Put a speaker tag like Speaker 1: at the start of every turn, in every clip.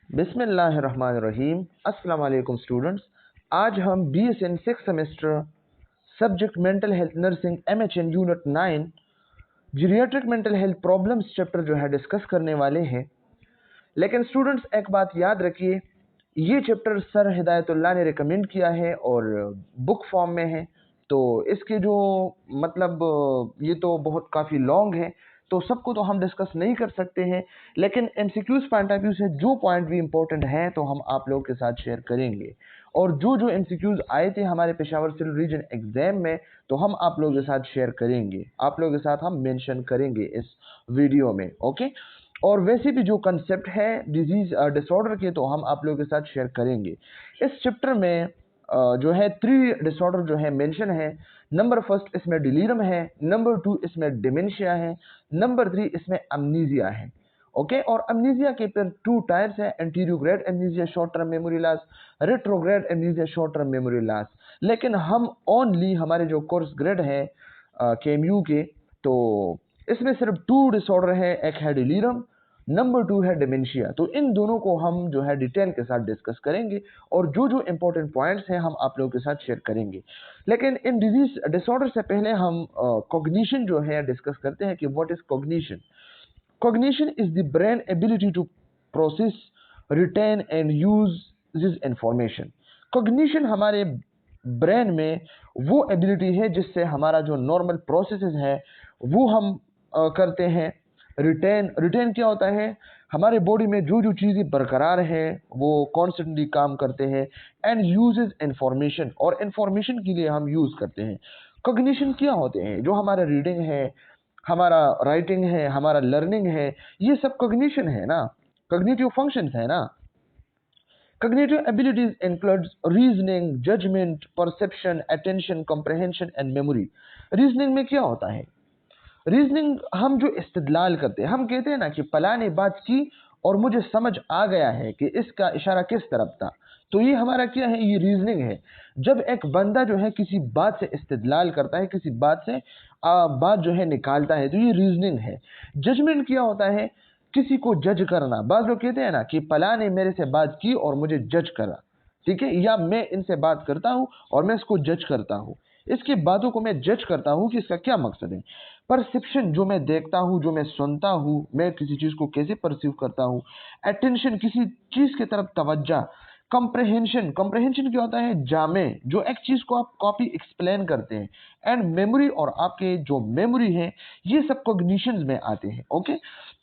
Speaker 1: बिस्मिल्लाहिर्रहमानिर्रहीम। अस्सलाम वालेकुम स्टूडेंट्स। आज हम BSN 6 semester subject mental health nursing MHN unit 9 geriatric mental health problems chapter जो है डिस्कस करने वाले हैं। लेकिन स्टूडेंट्स एक बात याद रखिए, ये चैप्टर सर हिदायतुल्लाह ने रिकमेंड किया है और बुक फॉर्म में है, तो इसके जो ये तो बहुत काफ़ी लॉन्ग है, तो सबको तो हम डिस्कस नहीं कर सकते हैं। लेकिन MCQs पॉइंट ऑफ व्यू से जो पॉइंट भी इंपॉर्टेंट हैं तो हम आप लोगों के साथ शेयर करेंगे। और जो जो MCQs आए थे हमारे पेशावर सिविल रीजन एग्जाम में, तो हम आप लोगों के साथ शेयर करेंगे, आप लोगों के साथ हम मेंशन करेंगे इस वीडियो में। ओके, और वैसे भी जो कंसेप्ट है डिजीज डिसऑर्डर के, तो हम आप लोगों के साथ शेयर करेंगे। इस चैप्टर में जो है 3 डिसऑर्डर जो है मेंशन है। नंबर फर्स्ट इसमें डिलीरम है, नंबर 2 इसमें डिमेंशिया है, नंबर 3 इसमें अमनीजिया है। ओके, और अमनीजिया के फिर 2 टाइप्स है, anterograde amnesia short term memory loss, retrograde amnesia short term memory loss. लेकिन हम ओनली हमारे जो कोर्स ग्रेड है KMU के, तो इसमें सिर्फ 2 डिसऑर्डर है, एक है डिलीरम, नंबर 2 है डिमेंशिया। तो इन दोनों को हम जो है डिटेल के साथ डिस्कस करेंगे और जो जो इंपॉर्टेंट पॉइंट्स हैं हम आप लोगों के साथ शेयर करेंगे। लेकिन इन डिजीज डिसऑर्डर से पहले हम कॉग्निशन जो है डिस्कस करते हैं कि what is cognition. Cognition is the brain ability to process, retain and use this information. Cognition हमारे ब्रेन में वो एबिलिटी है जिससे हमारा जो नॉर्मल प्रोसेसेस है वो हम करते हैं। रिटेन क्या होता है? हमारे बॉडी में जो जो चीज़ें बरकरार है वो कॉन्स्टेंटली काम करते हैं। एंड यूजेस इंफॉर्मेशन, और इंफॉर्मेशन के लिए हम यूज़ करते हैं। कॉग्निशन क्या होते हैं? जो हमारा रीडिंग है, हमारा राइटिंग है, हमारा लर्निंग है, ये सब कॉग्निशन है ना, कॉग्निटिव फंक्शंस है ना। Cognitive abilities includes reasoning, judgement, perception, attention, comprehension and memory. Reasoning में क्या होता है? रीजनिंग हम जो इस्तेदलाल करते हैं, हम कहते हैं ना कि फलाने बात की और मुझे समझ आ गया है कि इसका इशारा किस तरफ था, तो ये हमारा क्या है? ये रीजनिंग है। जब एक बंदा जो है किसी बात से इस्तेदलाल करता है, किसी बात से बात जो है निकालता है, तो ये रीजनिंग है। जजमेंट क्या होता है? किसी को जज करना। बात लोग कहते हैं ना कि फलाने मेरे से बात की और मुझे जज करा, ठीक है, या मैं इनसे बात करता हूं और मैं इसको जज करता हूं, इसकी बातों को मैं जज करता हूं कि इसका क्या मकसद है। परसेप्शन, जो मैं देखता हूं, जो मैं सुनता हूं, मैं किसी चीज को कैसे परसीव करता हूं। अटेंशन, किसी चीज की तरफ तवज्जा। कॉम्प्रहेंशन, कॉम्प्रहेंशन क्या होता है? जामे, जो एक चीज को आप कॉपी एक्सप्लेन करते हैं। एंड मेमोरी, और आपके जो मेमोरी है, ये सब कॉग्निशंस में आते हैं। Okay,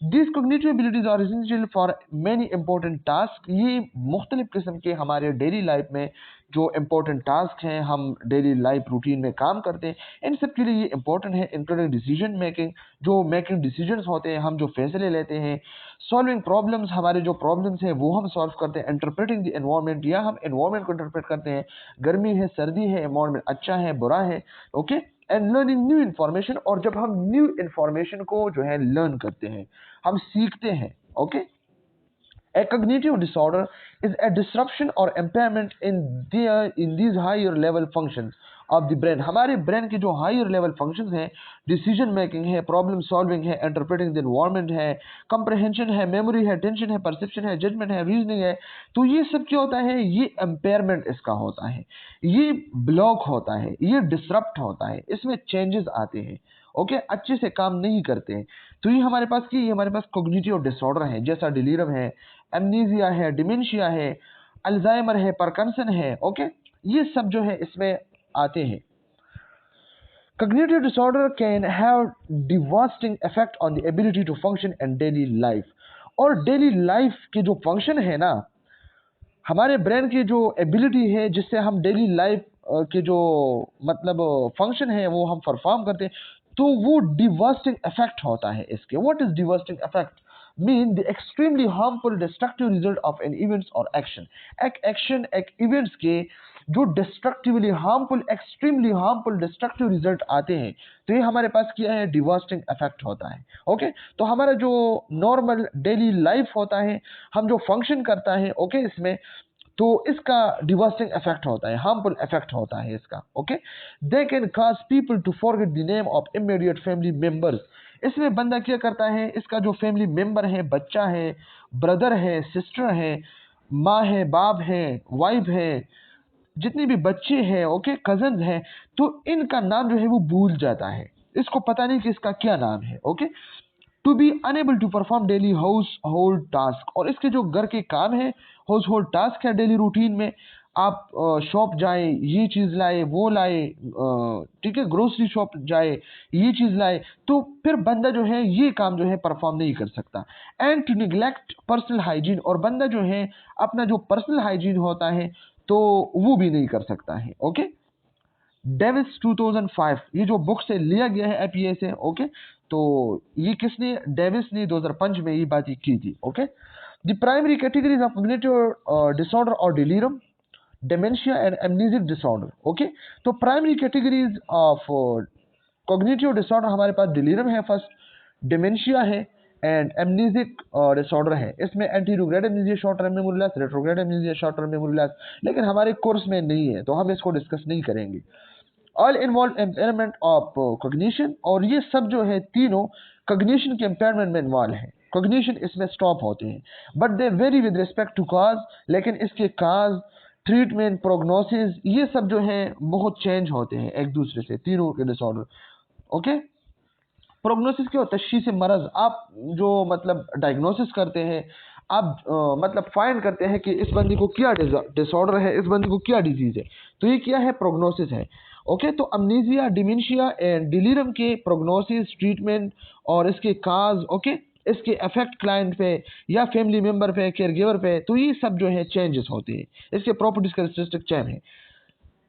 Speaker 1: this cognitive abilities are essential for many important task. ये मुख्तलिफ किस्म के हमारे डेली लाइफ में जो इंपॉर्टेंट टास्क हैं, हम डेली लाइफ रूटीन में काम करते हैं, इन सब के लिए ये इंपॉर्टेंट है। इंक्लूडिंग डिसीजन मेकिंग, जो मेकिंग डिसीजंस होते हैं, हम जो फैसले लेते हैं। सॉल्विंग प्रॉब्लम्स, हमारे जो प्रॉब्लम्स हैं वो हम सॉल्व करते हैं। इंटरप्रेटिंग द एनवायरनमेंट, या हम एनवायरनमेंट को इंटरप्रेट करते हैं, गर्मी है, सर्दी है, एनवायरनमेंट अच्छा है, बुरा है। Okay, and learning new information, और जब हम न्यू इन्फॉर्मेशन को जो है लर्न करते हैं, हम सीखते हैं। Okay, a cognitive disorder is a disruption or impairment in these higher level functions of the brain. हमारे ब्रेन के जो हायर लेवल फंक्शंस हैं, डिसीजन मेकिंग है, प्रॉब्लम सॉल्विंग है, इंटरप्रेटिंग द एनवायरनमेंट है, कंप्रहेंशन है, मेमोरी है, टेंशन है, परसेप्शन है, जजमेंट है, रीजनिंग है, तो ये सब क्या होता है? ये एम्पेयरमेंट इसका होता है, ये ब्लॉक होता है, ये डिसरप्ट होता है, इसमें चेंजेस आते हैं। ओके, अच्छे से काम नहीं करते हैं। तो ये हमारे पास की, ये हमारे पास कॉग्निटिव डिसऑर्डर है, जैसा डिलीरम है, एमनीजिया है, डिमेंशिया है, अल्जाइमर है, पार्किंसन है। ओके, ये सब जो है इसमें आते हैं। Cognitive disorder can have devastating effect on the ability to function in daily life. और डेली लाइफ के जो फंक्शन है ना, हमारे ब्रेन की जो एबिलिटी है जिससे हम डेली लाइफ के जो फंक्शन है वो हम परफॉर्म करते हैं, तो वो डिवास्टिंग इफेक्ट होता है इसके। What is devastating effect? Mean the extremely harmful destructive result of an events और एक्शन। एक एक्शन, एक इवेंट्स के जो destructively harmful, extremely harmful destructive result आते हैं, तो ये हमारे पास क्या है? डिवास्टिंग इफेक्ट होता है। ओके, तो हमारा जो नॉर्मल डेली लाइफ होता है, हम जो फंक्शन करता है, ओके, इसमें, तो इसका डिवास्टिंग इफेक्ट होता है, हार्मफुल इफेक्ट होता है इसका। Okay, they can cause people to forget the name of immediate family members. इसमें बंदा क्या करता है, इसका जो फैमिली मेंबर है, बच्चा है, ब्रदर है, सिस्टर है, माँ है, बाप है, वाइफ है, जितने भी बच्चे हैं, ओके, कजन हैं, तो इनका नाम जो है वो भूल जाता है, इसको पता नहीं कि इसका क्या नाम है। Okay, to be unable to perform daily household task, और इसके जो घर के काम है, हाउस होल्ड टास्क है, डेली रूटीन में आप शॉप जाए, ये चीज़ लाए, वो लाए, ठीक है, ग्रोसरी शॉप जाए, ये चीज़ लाए, तो फिर बंदा जो है ये काम जो है परफॉर्म नहीं कर सकता। And to neglect personal hygiene, और बंदा जो है अपना जो पर्सनल हाइजीन होता है तो वो भी नहीं कर सकता है। ओके, डेविस 2005, ये जो बुक से लिया गया है एपीए से। ओके, तो ये किसने, डेविस ने 2005 में ये बात की थी। Okay, the primary categories of cognitive disorder और delirium, dementia and amnesic disorder. Okay, तो primary categories of cognitive disorder हमारे पास डिलीरियम है फर्स्ट, डिमेंशिया है एंड एमनीसिक डिसऑर्डर है। इसमें anterograde amnesia, short term memory loss, retrograde amnesia, short term memory loss, लेकिन हमारे कोर्स में नहीं है तो हम इसको डिस्कस नहीं करेंगे। All involve impairment of cognition, और ये सब जो है तीनों कॉग्निशन के इम्पेयरमेंट में इन्वॉल्व है। कॉग्निशन इसमें स्टॉप होते हैं, but they vary with respect to cause, लेकिन इसके काज, ट्रीटमेंट, प्रोग्नोसिस, ये सब जो है बहुत चेंज होते हैं एक दूसरे से, तीनों के डिसऑर्डर। ओके, प्रोग्नोसिस क्या होता है, तशखीस मरज, आप जो मतलब डायग्नोसिस करते हैं, आप मतलब फाइंड करते हैं कि इस बंदी को क्या डिसऑर्डर है, इस बंदी को क्या डिजीज है, तो ये क्या है, प्रोग्नोसिस है। ओके, तो अमनीजिया, डिमेंशिया एंड डिलीरियम के प्रोग्नोसिस, ट्रीटमेंट और इसके काज, ओके, इसके इफेक्ट क्लाइंट पे या फैमिली मेंबर पे, केयर गिवर पे, तो ये सब जो है चेंजेस होते हैं, इसके प्रॉपर्टीज कैरेक्टरिस्टिक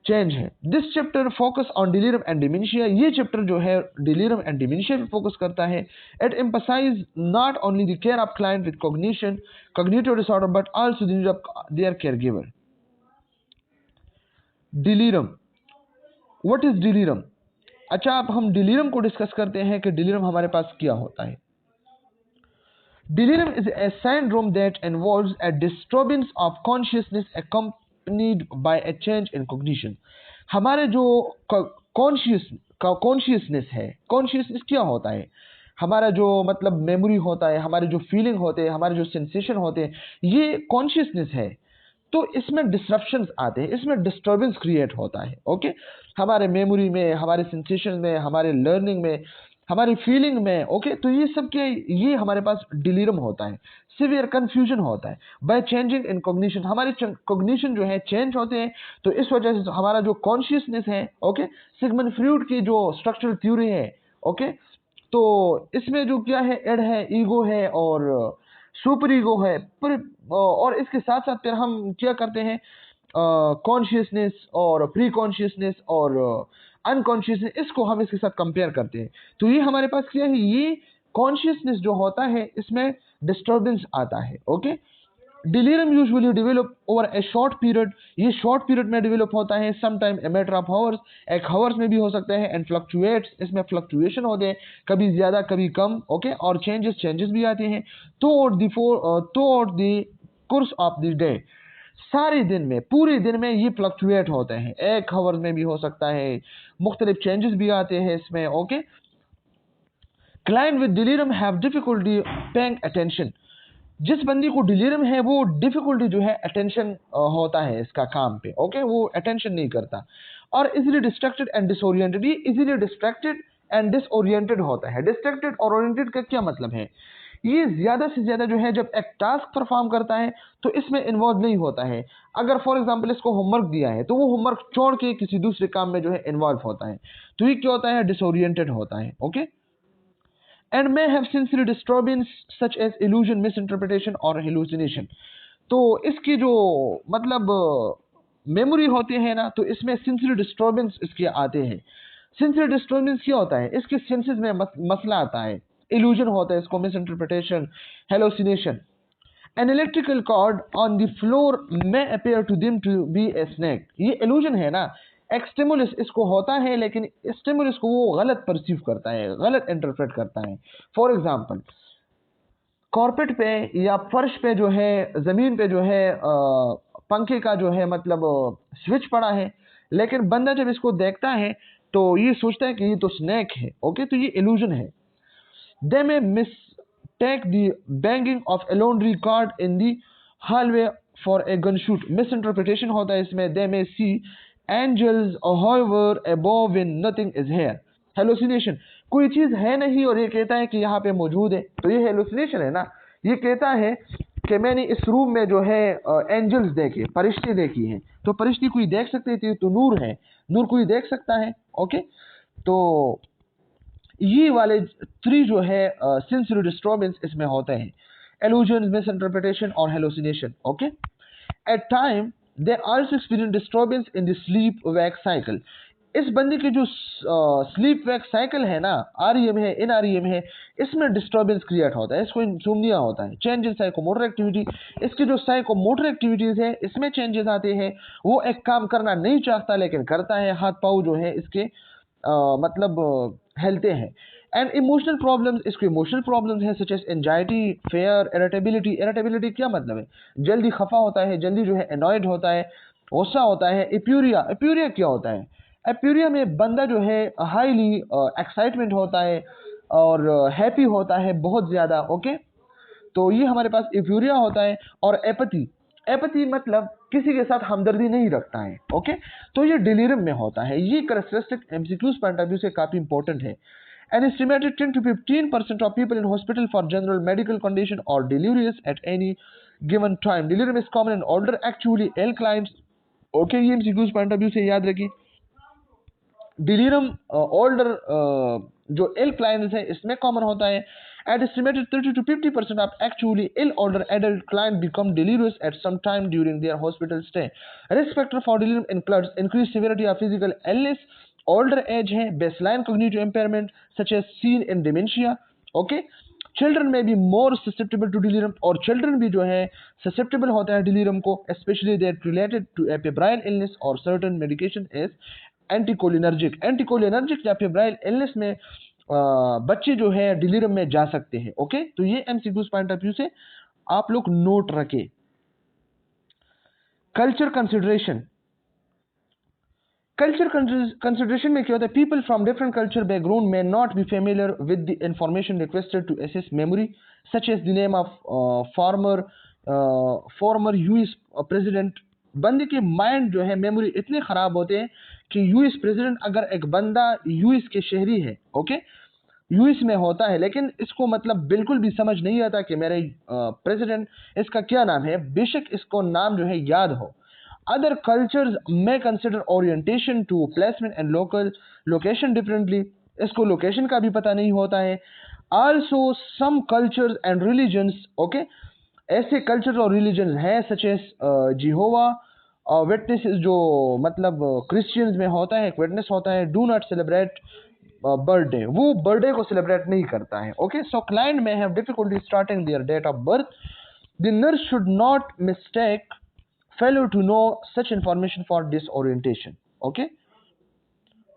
Speaker 1: चेंज है। This chapter focus on delirium and dementia, ये चैप्टर जो है डिलीरियम एंड डिमेंशिया पे फोकस करता है। It emphasize not only the care of client with cognition cognitive disorder but also the need of their caregiver. Delirium, what is delirium? अच्छा, अब हम delirium को डिस्कस करते हैं कि डिलीरियम हमारे पास क्या होता है। Delirium is a syndrome that involves a disturbance of consciousness accompanied by a change in cognition। हमारे जो कॉन्शियसनेस है, कॉन्शियसनेस क्या होता है, हमारा जो मतलब मेमोरी होता है, हमारे जो फीलिंग होते हैं, हमारे जो सेंसेशन होते हैं, ये कॉन्शियसनेस है। तो इसमें डिस्ट्रप्शंस आते हैं, इसमें डिस्टर्बेंस क्रिएट होता है। ओके, हमारे मेमोरी में, हमारे सेंसेशन में, हमारे लर्निंग में, हमारी फीलिंग में। ओके, तो ये सब के, ये हमारे पास डिलीरियम होता है। सिवियर कंफ्यूजन होता है बाय चेंजिंग इन कॉग्निशन, हमारे कॉग्निशन जो है चेंज होते हैं, तो इस वजह से हमारा जो कॉन्शियसनेस है, ओके, सिगमंड फ्रॉइड की जो स्ट्रक्चरल थ्योरी है, ओके, तो इसमें जो क्या है, एड है, ईगो है और सुपर ईगो है, और इसके साथ साथ फिर हम क्या करते हैं, कॉन्शियसनेस और प्री कॉन्शियसनेस और अनकॉन्शियसनेस, इसको हम इसके साथ कंपेयर करते हैं। तो ये हमारे पास क्या है, ये कॉन्शियसनेस जो होता है इसमें डिस्टर्बेंस आता है। Okay, delirium usually develop over ए शॉर्ट पीरियड, ये शॉर्ट पीरियड में डेवलप होता है, sometime a matter of hours, एक हावर्स में भी हो सकता है, एंड फ्लक्चुएट्स, इसमें फ्लक्चुएशन होते हैं, कभी ज्यादा कभी कम। ओके, और चेंजेस भी आते हैं through the course of the day, सारे दिन में, पूरे दिन में ये फ्लक्चुएट होते हैं, एक हावर में भी हो सकता है, मुख्तलिफ चेंजेस भी आते हैं इसमें। Okay, client with delirium have difficulty paying attention, जिस बंदी को डिलीरियम है वो डिफिकल्टी जो है अटेंशन होता है इसका काम पे। ओके, वो अटेंशन नहीं करता, और इजीली डिस्ट्रैक्टेड एंड डिसओरिएंटेड, ये इजीली डिस्ट्रैक्टेड एंड डिसओरिएंटेड होता है। डिस्ट्रैक्टेड और ओरिएंटेड का क्या मतलब है, ये ज्यादा से ज्यादा जो है जब एक टास्क परफॉर्म करता है तो इसमें इन्वॉल्व नहीं होता है। अगर फॉर एग्जांपल इसको होमवर्क दिया है तो वो होमवर्क छोड़ के किसी दूसरे काम में जो है इन्वॉल्व होता है, तो ये क्या होता है, डिसओरिएंटेड होता है। Okay, and may have sensory disturbance such as illusion, misinterpretation और hallucination। तो इसकी जो मतलब मेमोरी होते हैं ना, तो इसमें सेंसरी डिस्टर्बेंस इसके आते हैं। सेंसरी डिस्टर्बेंस क्या होता है, इसके सेंसेस में मसला आता है, इल्यूजन होता है, इसको मिसइंटरप्रिटेशन, hallucination. An electrical cord on the floor may appear to them to be a snake, ये इल्यूजन है ना, एक स्टिमुलस इसको होता है, लेकिन स्टिमुलस को वो गलत परसीव करता है, गलत इंटरप्रेट करता है। फॉर एग्जांपल, कॉर्पेट पे या फर्श पे जो है, जमीन पे जो है पंखे का जो है मतलब स्विच पड़ा है, लेकिन बंदा जब इसको देखता है तो ये सोचता है कि ये तो स्नेक है। ओके, तो ये इल्यूजन है। They may mistake the banging of a laundry cart in the hallway for a gunshot. Misinterpretation होता है इसमें. They may see angels hover above when nothing is here. Hallucination, कोई चीज है नहीं और ये कहता है कि यहाँ पे मौजूद है, तो ये हेलुसिनेशन है ना. ये कहता है कि मैंने इस रूम में जो है एंजल्स देखे, फरिश्ते देखी हैं. तो फरिश्ते कोई देख सकते थे, तो नूर है, नूर कोई देख सकता है. ओके, तो ये वाले 3 जो है सेंसरी डिस्टर्बेंस इसमें होते हैं. illusion, misinterpretation और hallucination. Okay, at time they also experience disturbance in the sleep wake cycle. इस बंदे की जो स्लीप वेक साइकिल है ना, REM है, NREM है, इसमें डिस्टर्बेंस क्रिएट होता है, इसको इंसोम्निया होता है. चेंज इन साइकोमोटर एक्टिविटी, इसकी जो साइकोमोटर एक्टिविटीज है इसमें चेंजेस आते हैं. वो एक काम करना नहीं चाहता लेकिन करता है, हाथ पाँव जो है इसके मतलब हिलते हैं. एंड इमोशनल प्रॉब्लम्स, इसको इमोशनल प्रॉब्लम्स है such as anxiety, fear, irritability. Irritability क्या मतलब है? जल्दी खफा होता है, जल्दी जो है एनॉयड होता है, गुस्सा होता है. एप्यूरिया, एप्यूरिया क्या होता है? एप्यूरिया में बंदा जो है हाईली एक्साइटमेंट होता है और हैप्पी होता है बहुत ज़्यादा. ओके, तो ये हमारे पास एप्यूरिया होता है. और एपैथी, एपैथी मतलब किसी के साथ हमदर्दी नहीं रखता है. ओके, तो ये डिलीरियम में होता है. ये characteristic MCQs point of view से काफ़ी इंपॉर्टेंट है. An estimated 10 to 15% of people in hospital for general medical condition are delirious at any given time. Delirium is common in older actually ill clients. Okay, ये MCQs point of view से याद रखिए. Delirium older जो इल clients है इसमें common होता है. At estimated 30 to 50% of actually ill older adult clients become delirious at some time during their hospital stay. Risk factor for delirium includes increased severity of physical illness, older age है, baseline cognitive impairment such as seen in dementia. Okay, children may be more susceptible to delirium, और children भी जो है susceptible होता है delirium को, especially that related to a febrile illness or certain medication is anticholinergic. Anticholinergic या febrile illness में बच्चे जो है डिलीरियम में जा सकते हैं. ओके, तो ये एमसीक्यूज पॉइंट ऑफ व्यू से आप लोग नोट रखें. कल्चर कंसिडरेशन, कल्चर कंसिडरेशन में क्या होता है? People from different culture background may not be familiar with the information requested to assess memory such as the name of former US president. बंदे के माइंड जो है मेमोरी इतने खराब होते हैं कि यूएस प्रेसिडेंट, अगर एक बंदा यूएस के शहरी है, ओके, यूएस में होता है, लेकिन इसको मतलब बिल्कुल भी समझ नहीं आता कि मेरे प्रेसिडेंट इसका क्या नाम है, बेशक इसको नाम जो है याद हो. अदर कल्चर्स में consider orientation to placement and local location differently, इसको लोकेशन का भी पता नहीं होता है. Also some cultures and religions, okay, ऐसे कल्चर और रिलीजन हैं सच एज जिहोवा विटनेस, जो मतलब क्रिश्चियंस में होता है, एक विटनेस होता है, डू नॉट सेलिब्रेट बर्थडे, वो बर्थडे को सेलिब्रेट नहीं करता है. Okay, so client may have difficulty starting their date of birth. The nurse should not mistake failure to know such information for disorientation. Okay,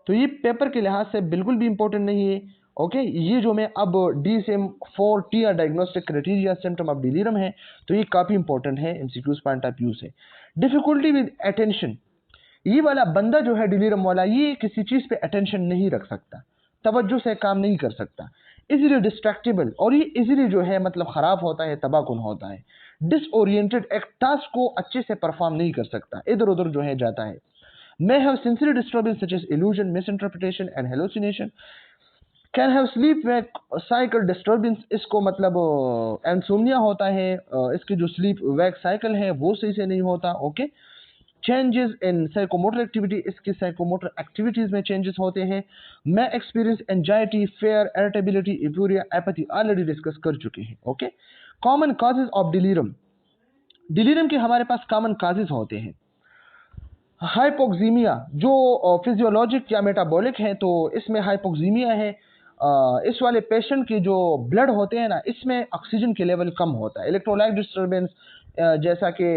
Speaker 1: तो ये paper के लिहाज से बिल्कुल भी इंपॉर्टेंट नहीं है. ओके, ये जो मैं अब DSM-4 TR diagnostic criteria symptom of delirium है, तो ये काफ़ी इंपॉर्टेंट है एमसीक्यूज पॉइंट ऑफ व्यू से. डिफिकल्टी विद अटेंशन, ये वाला बंदा जो है डिलीरियम वाला, ये किसी चीज़ पे अटेंशन नहीं रख सकता, तवज्जो से काम नहीं कर सकता, इजीली डिस्ट्रैक्टेबल, और ये इजीली जो है मतलब ख़राब होता है, तबाहकुन होता है. डिसओरिएंटेड, एक टास्क को अच्छे से परफॉर्म नहीं कर सकता, इधर उधर जो है जाता है. may have sensory disturbance such as illusion, misinterpretation and hallucination. Can have sleep wake cycle disturbance, इसको मतलब insomnia होता है, इसकी जो sleep wake cycle है वो सही से नहीं होता. Okay, changes in psychomotor activity, इसकी psychomotor activities में changes होते हैं. मैं experience anxiety, fear, irritability, euphoria, apathy already discuss कर चुके हैं. Okay, common causes of delirium, delirium के हमारे पास common causes होते हैं. हाइपोक्सीमिया जो फिजियोलॉजिक या मेटाबॉलिक है, तो इसमें हाइपोक्सीमिया है. इस वाले पेशेंट की जो ब्लड होते हैं ना, इसमें ऑक्सीजन के लेवल कम होता है. इलेक्ट्रोलाइट डिस्टर्बेंस जैसा कि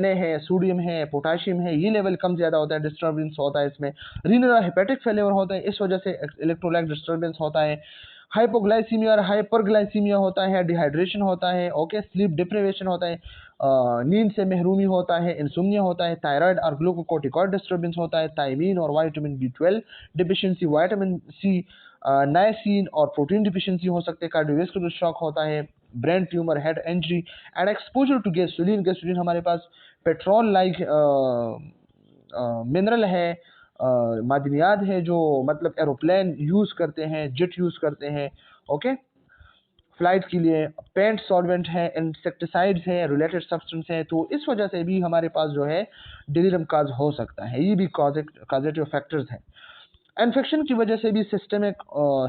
Speaker 1: Na है, सोडियम है, पोटाशियम है, ये लेवल कम ज़्यादा होता है, डिस्टर्बेंस होता है इसमें. रीनल हेपेटिक फेलियर होता है, इस वजह से इलेक्ट्रोलाइट डिस्टर्बेंस होता है. हाइपोग्लाइसीमिया और हाइपरग्लाइसीमिया होता है, डिहाइड्रेशन होता है. ओके, स्लीप डिप्रिवेशन होता है, नींद से महरूमी होता है, इंसोम्निया होता है. थायराइड और ग्लूकोकोर्टिकॉइड डिस्टर्बेंस होता है. थायमीन और vitamin B12 deficiency, vitamin C niacin और प्रोटीन डिफिशियंसी हो सकते हैं, कार्डियोवैस्कुलर शॉक होता है, brain tumour, head injury and exposure to gasoline. Gasoline हमारे पास पेट्रोल लाइक मिनरल है, मादनियात है जो मतलब एरोप्लेन यूज करते हैं, जेट यूज करते हैं, ओके, फ्लाइट के लिए। पेंट सॉल्वेंट है, इंसेक्टिसाइड्स है, रिलेटेड सब्सटेंस है। तो इस वजह से भी हमारे पास जो है डिलीरियम काज हो सकता है, ये भी कॉजेटिव फैक्टर्स हैं। इन्फेक्शन की वजह से भी सिस्टमिक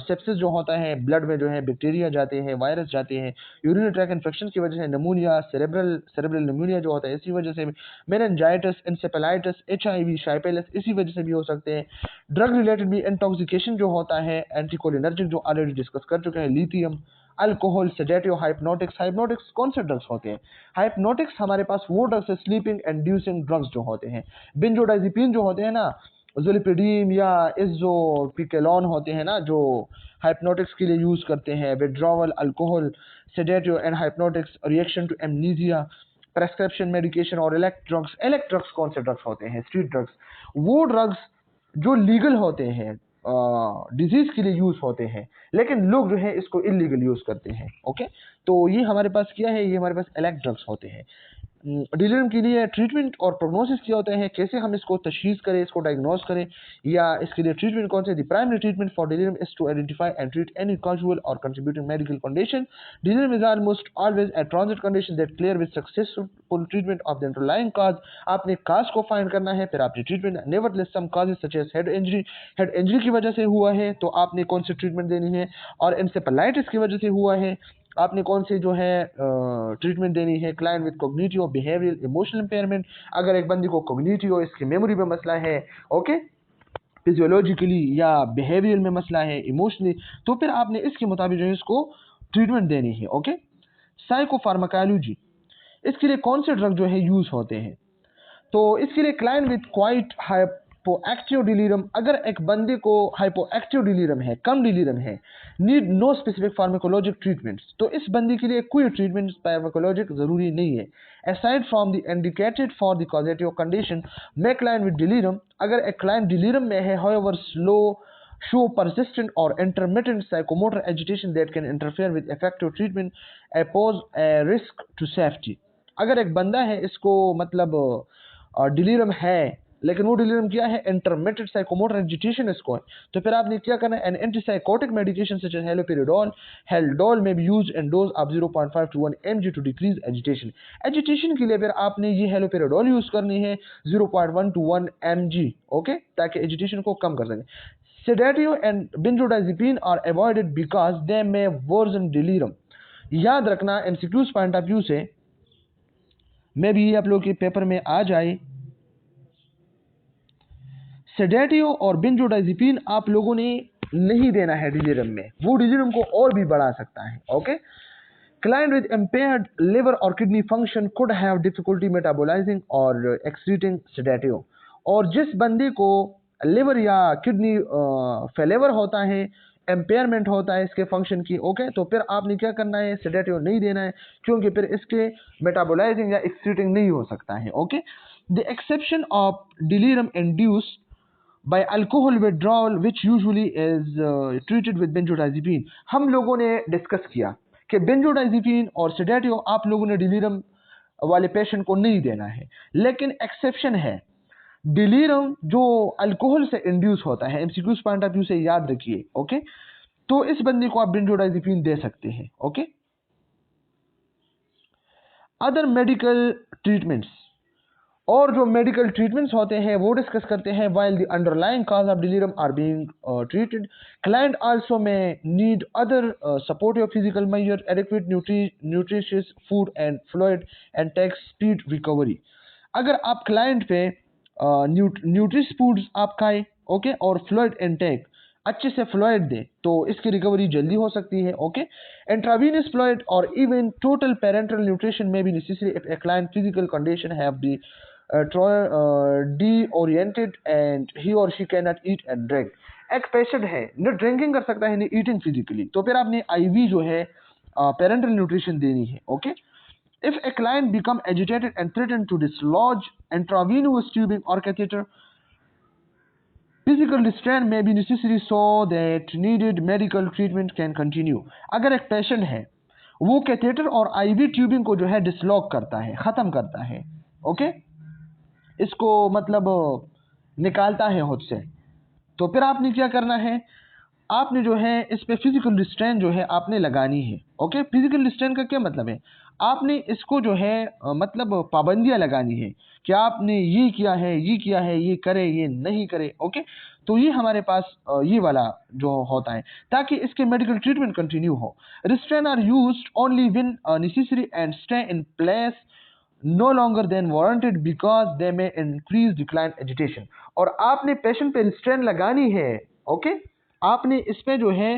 Speaker 1: सेप्सिस जो होता है, ब्लड में जो है बैक्टीरिया जाते हैं, वायरस जाते हैं। यूरिनरी ट्रैक इन्फेक्शन की वजह से निमोनिया, सेरेब्रल निमोनिया जो होता है, इसी वजह से भी। मेनिंजाइटिस, इंसेफेलाइटिस, HIV, शाइपेलस इसी वजह से भी हो सकते हैं। ड्रग रिलेटेड भी इंटॉक्सिकेशन जो होता है, एंटीकोलिनर्जिक जो ऑलरेडी डिस्कस कर चुके हैं, लिथियम, अल्कोहल, सेडेटिव, हाइप्नोटिक्स। हाइप्नोटिक्स कौन से ड्रग्स होते हैं? हाइप्नोटिक्स हमारे पास वो ड्रग्स है, स्लीपिंग इंड्यूसिंग ड्रग्स जो होते हैं। बेंजोडाइजिपिन जो होते हैं ना, ज़ोलिपिडीम या इज़ोपिकेलॉन होते हैं ना, जो हाइप्नोटिक्स के लिए यूज करते हैं। Withdrawal, alcohol, sedative and hypnotics, reaction to amnesia, prescription medication और इलेक्ट ड्रग्स। इलेक्ट ड्रग्स कौन से ड्रग्स होते हैं? स्ट्रीट ड्रग्स, वो ड्रग्स जो लीगल होते हैं, डिजीज के लिए यूज होते हैं, लेकिन लोग जो है इसको इलीगल यूज करते हैं, ओके। तो ये हमारे पास क्या है? ये हमारे पास इलेक्ट ड्रग्स होते हैं। डिलीरियम के लिए ट्रीटमेंट और प्रोग्नोसिस क्या होता है, कैसे हम इसको तशखीस करें, इसको डायग्नोज करें, या इसके लिए ट्रीटमेंट कौन से? The primary treatment for delirium is to identify and treat any causal or contributing medical condition. Delirium is almost always a transit condition that clear with successful treatment of the underlying cause. आपने cause को find करना है, फिर आपने treatment. Nevertheless some causes such as head injury, head injury की वजह से हुआ है तो आपने कौन सी ट्रीटमेंट देनी है, और इंसेफेलाइटिस की वजह से हुआ है आपने कौन सी जो है ट्रीटमेंट देनी है। Client with cognitive, behavioural, emotional impairment, अगर एक बंदी को कॉग्निटिव, इसकी मेमोरी में मसला है, ओके, फिजियोलॉजिकली या बिहेवियरल में मसला है, इमोशनली, तो फिर आपने इसके मुताबिक जो है इसको ट्रीटमेंट देनी है, ओके। साइकोफार्माकोलॉजी, इसके लिए कौन से ड्रग जो है यूज होते हैं? तो इसके लिए client with quite hypoactive delirium, अगर एक बंदे को हाइपोएक्टिव डिलीरियम है, कम डिलीरियम है, need no specific pharmacologic treatments, तो इस बंदी के लिए कोई ट्रीटमेंट फार्माकोलॉजिक जरूरी नहीं है aside from the indicated for the causative condition. May client with delirium, अगर एक क्लाइंट डिलीरियम में है, however slow, show persistent or intermittent psychomotor agitation that can interfere with effective treatment, pose a risk to safety। अगर एक बंदा है, इसको मतलब डिलीरियम है, लेकिन वो डिलीरियम क्या है? इंटरमिटेंट साइकोमोटर एजिटेशन इसको है, तो फिर आपने क्या करना है? An antipsychotic medication such as haloperidol, Haldol may be use in dose of 0.5 to 1 mg to decrease agitation. Agitation के लिए फिर आपने ये हेलोपेरिडोल यूज करनी है 0.1 to 1 mg, ओके, ताकि एजिटेशन को कम कर सकें। Sedative and benzodiazepine are avoided because they may worsen delirium. याद रखना, एमसीक्यूज पॉइंट ऑफ व्यू से मे भी आप लोग के पेपर में आ जाए, सेडेटिव और बेंजोडाइजिपिन आप लोगों ने नहीं देना है डिलीरियम में, वो डिलीरियम को और भी बढ़ा सकता है, okay. Client with impaired liver और kidney function could have difficulty metabolizing और एक्सक्रीटिंग सेडेटिव, और जिस बंदे को लिवर या किडनी फेलेवर होता है, एम्पेयरमेंट होता है इसके फंक्शन की, ओके, तो फिर आपने क्या करना है? सेडेटिव नहीं देना है, क्योंकि फिर इसके मेटाबोलाइजिंग या एक्सक्रीटिंग नहीं हो सकता है, okay. The exception of delirium induced by alcohol withdrawal which usually is treated with benzodiazepine। हम लोगों ने डिस्कस किया कि बेंजोडाइजिपिन और सेडेटिव आप लोगों ने डिलीरियम वाले पेशेंट को नहीं देना है, लेकिन एक्सेप्शन है। डिलीरियम जो अल्कोहल से इंड्यूस होता है, एमसीक्यूज पॉइंट ऑफ व्यू से याद रखिए, ओके, तो इस बंदे को आप बेंजोडाइजिपिन दे सकते हैं, ओके। अदर मेडिकल ट्रीटमेंट्स, और जो मेडिकल ट्रीटमेंट्स होते हैं वो डिस्कस करते हैं। While the underlying cause of delirium are being treated, client also may need other supportive physical measure, adequate nutritious food and fluid and take speed recovery. अगर आप client पे न्यूट्रिश फूड्स आप खाएं, ओके, और फ्लूइड इनटेक अच्छे से fluid दें, तो इसकी रिकवरी जल्दी हो सकती है, okay. Intravenous fluid or even total parenteral nutrition may be necessary if a client physical condition have the deteriorated and he और she can not eat and drink. एक पेशेंट है न ड्रिंकिंग कर सकता है न ईटिंग फिजिकली, तो फिर आपने आईवी जो है पेरेंटल न्यूट्रिशन देनी है, okay. If a client become agitated and threaten to dislodge intravenous tubing और catheter, physical restraint may be necessary so that needed medical treatment can continue. अगर एक पेशेंट है वो कैथेटर और आईवी ट्यूबिंग को जो है डिसलॉक करता है, ख़त्म करता है, ओके, इसको मतलब निकालता है खुद से, तो फिर आपने क्या करना है, आपने जो है इस पे फिजिकल रिस्ट्रेंट जो है आपने लगानी है। ओके, फिजिकल रिस्ट्रेंट का क्या मतलब है, आपने इसको जो है मतलब पाबंदियां लगानी है कि आपने ये किया है, ये किया है, ये करे, ये नहीं करे। ओके, तो ये हमारे पास ये वाला जो होता है ताकि इसके मेडिकल ट्रीटमेंट कंटिन्यू हो। Restraint are used only when necessary and stay in place no longer than warranted because they may increase decline agitation। और आपने पेशेंट पे रिस्ट्रेंट लगानी है, ओके, आपने इस पे जो है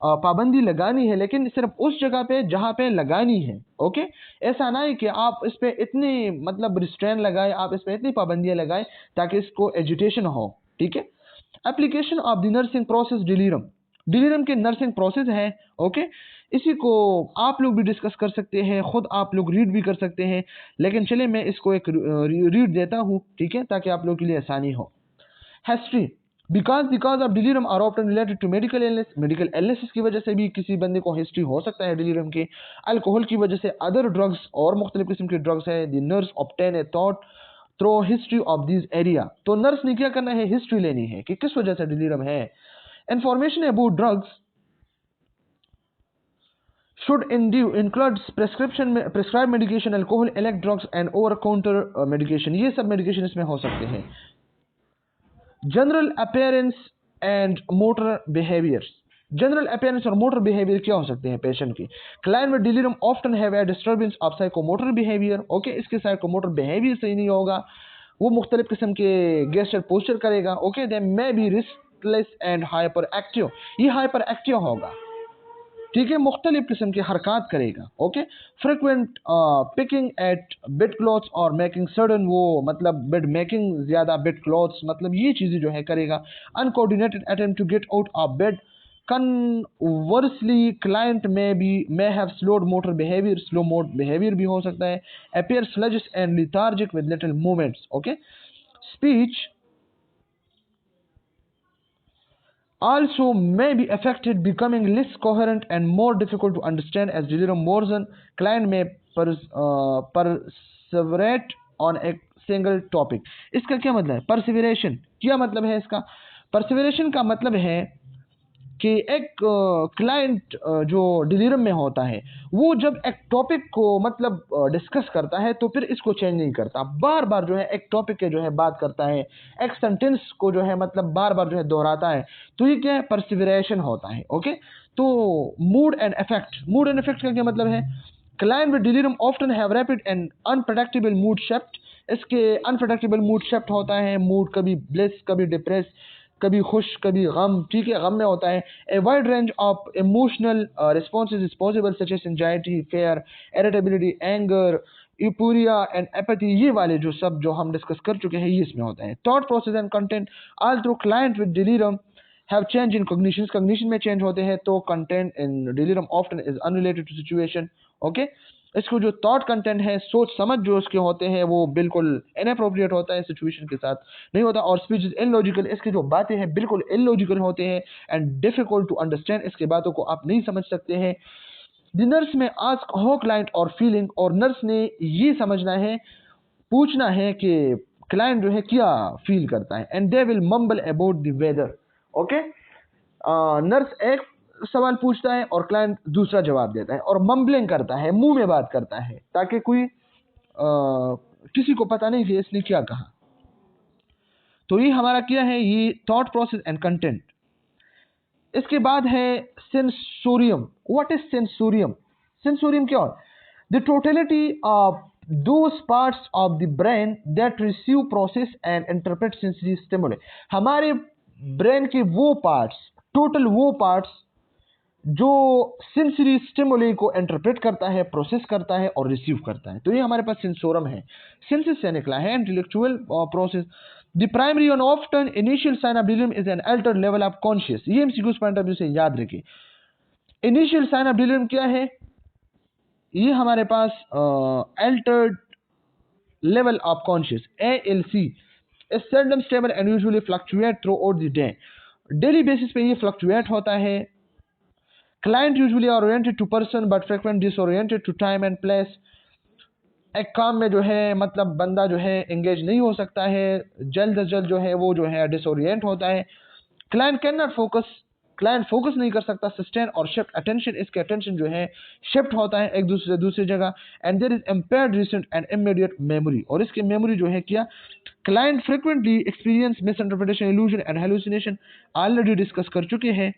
Speaker 1: पाबंदी लगानी है, लेकिन सिर्फ उस जगह पे जहाँ पे लगानी है। ओके, ऐसा ना है कि आप इस पे इतनी मतलब रिस्ट्रेंट लगाए, आप इस पे इतनी पाबंदियां लगाए ताकि इसको एजिटेशन हो। ठीक है, application of the nursing process delirium, delirium के नर्सिंग प्रोसेस है। ओके, इसी को आप लोग भी डिस्कस कर सकते हैं, खुद आप लोग रीड भी कर सकते हैं, लेकिन चले मैं इसको एक रीड देता हूँ, ठीक है, ताकि आप लोग के लिए आसानी हो। History, because of delirium are often related to medical illness, medical illness की वजह से भी किसी बंदे को हिस्ट्री हो सकता है डिलीरम की। अल्कोहल की वजह से, अदर ड्रग्स और मुख्तलिफ किस्म के ड्रग्स है। The nurse obtain a thought through history of this area, तो नर्स ने क्या करना है, हिस्ट्री लेनी है कि किस वजह से डिलीरम है। Information about drugs should include prescribed medication, alcohol, elect drugs and over counter medication, ये सब मेडिकेशन इसमें हो सकते हैं। General appearance and motor behaviours, general appearance और मोटर बिहेवियर क्या हो सकते हैं पेशेंट की। Client with delirium often have a disturbance of psychomotor behaviour, okay, इसके साइकोमोटर बिहेवियर सही नहीं होगा, वो मुख्तलिफ किस्म के गेस्चर पोस्चर करेगा। Okay, they may be restless and hyperactive, ये हाइपर एक्टिव होगा, ठीक है, मुख्तलिफ किस्म की हरकत करेगा। Okay, frequent picking at bed clothes और मेकिंग सडन, वो मतलब बेड मेकिंग ज्यादा, बेड क्लॉथ्स मतलब ये चीजें जो है करेगा। Uncoordinated attempt to get out of bed, conversely client may have slowed motor behavior, slow mode behavior भी हो सकता है। Appear sluggish and lethargic with little movements. Okay, speech also may be affected, becoming less coherent and more difficult to understand as delirium worsen. Client may perseverate on a single topic। इसका क्या मतलब है, परसिवरेशन क्या मतलब है इसका, परसिवरेशन का मतलब है कि एक क्लाइंट जो डिलीरम में होता है वो जब एक टॉपिक को मतलब डिस्कस करता है तो फिर इसको चेंज नहीं करता, बार बार जो है एक टॉपिक के जो है बात करता है, एक सेंटेंस को जो है मतलब बार बार जो है दोहराता है, तो ये क्या है, परसिवरेशन होता है। ओके, तो mood and affect, mood and affect का क्या मतलब है, client with delirium often have rapid and unpredictable mood shift, इसके अनप्रेडिक्टेबल मूड शिफ्ट होता है, मूड कभी ब्लिस, कभी डिप्रेस, कभी खुश, कभी गम, ठीक है, गम में होता है। A wide range of emotional responses is possible such as anxiety, fear, irritability, anger, euphoria and apathy, ये वाले जो सब जो हम डिस्कस कर चुके हैं ये इसमें होता है। Thought process and content, although client with delirium have change in cognition, cognition में चेंज होते हैं, तो content in delirium often is unrelated to situation. Okay, इसको जो थॉट कंटेंट है, सोच समझ जो उसके होते हैं वो बिल्कुल इनअप्रोप्रिएट होता है, सिचुएशन के साथ नहीं होता। और स्पीच इज इलॉजिकल, इसकी जो बातें हैं बिल्कुल इलॉजिकल होते हैं एंड डिफिकल्ट टू अंडरस्टैंड, इसके बातों को आप नहीं समझ सकते हैं। द नर्स में आस्क हो क्लाइंट और फीलिंग, और नर्स ने ये समझना है, पूछना है कि क्लाइंट जो है क्या फील करता है। And they will mumble about the weather. Okay, nurse एक सवाल पूछता है और क्लाइंट दूसरा जवाब देता है और मम्बलिंग करता है, मुंह में बात करता है, ताकि कोई किसी को पता नहीं कि इसने क्या कहा। तो ये हमारा क्या है, ये थॉट प्रोसेस एंड कंटेंट। इसके बाद है sensorium. What is sensorium, sensorium क्या है, the totality of those parts of the brain that receive process and interpret sensory stimuli, हमारे ब्रेन के वो पार्ट्स, टोटल वो पार्ट्स जो सेंसरी स्टिमुली को इंटरप्रेट करता है, प्रोसेस करता है और रिसीव करता है, तो ये हमारे पास सेंसोरम है। सेंसेस से निकला है intellectual process. The primary and often initial sign of delirium is an altered level of conscious, ये एमसीक्यूज पॉइंट ऑफ व्यू से याद रखिए। इनिशियल साइन ऑफ डिलीरियम क्या है, ये हमारे पास altered level of conscious, ALC, is seldom stable and usually fluctuate throughout the day, daily basis पे ये फ्लक्चुएट होता है। Client usually oriented to person but frequent disoriented to time and place, एक काम में जो है मतलब बंदा जो है एंगेज नहीं हो सकता है, जल्द अज जल्द जो है वो जो है डिसओरिएंट होता है। Client can not focus, client focus नहीं कर सकता, सस्टेन और शिफ्ट अटेंशन, इसके अटेंशन जो है शिफ्ट होता है एक दूसरे से दूसरी जगह। And there is impaired recent and immediate memory, और इसकी मेमोरी जो है क्या, client frequently experience misinterpretation, illusion and hallucination, already discuss कर चुके हैं।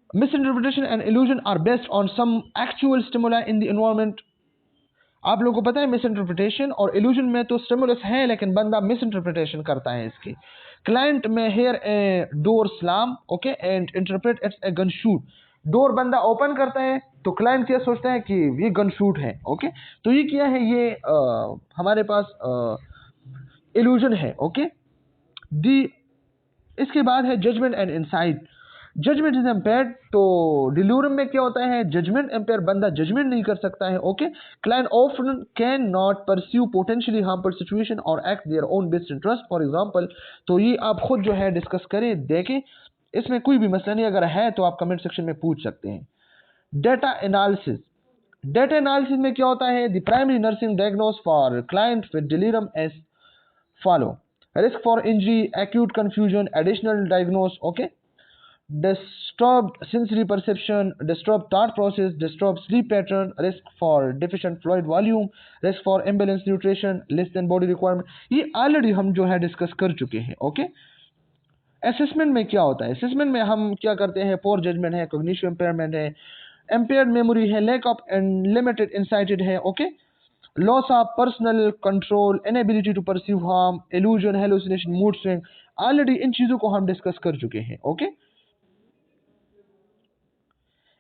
Speaker 1: Misinterpretation and illusion are based on some actual stimuli in the environment. आप लोगों को पता है मिस इंटरप्रिटेशन और इल्यूजन में तो स्टिमुलस है लेकिन बंदा मिस इंटरप्रिटेशन करता है इसकी। Client may hear a door slam, okay, and interpret it's a gun shoot, door बंदा ओपन करता है तो क्लाइंट क्या सोचता है कि ये गन शूट है, ओके। तो ये क्या है, ये हमारे पास इल्यूजन है, ओके। दी इसके बाद है judgement and insight, judgement is impaired, तो डिल्यूरम में क्या होता है, जजमेंट इम्पेयर, बंदा जजमेंट नहीं कर सकता है, okay. Client often can not pursue potentially harmful situation or act their own best interest, for example. तो ये आप खुद जो है डिस्कस करें, देखें, इसमें कोई भी मसला नहीं, अगर है तो आप कमेंट सेक्शन में पूछ सकते हैं। डेटा एनालिसिस, डेटा एनालिसिस में क्या होता है, the primary nursing diagnose for client with delirium as follow, risk for injury, acute confusion, additional diagnose, okay, disturbed sensory perception, disturbed thought process, disturbed sleep pattern, risk for deficient fluid volume, risk for imbalanced nutrition, less than body requirement, ये already हम जो है discuss कर चुके हैं, okay. Assessment में क्या होता है, असेसमेंट में हम क्या करते हैं, पोर जजमेंट है, कॉग्निटिव इम्पेयरमेंट है, इम्पेयर्ड मेमोरी है, lack of and limited insighted है, okay, loss of personal control, inability to perceive harm, illusion, hallucination, mood swing, already इन चीजों को हम डिस्कस कर चुके हैं, ओके।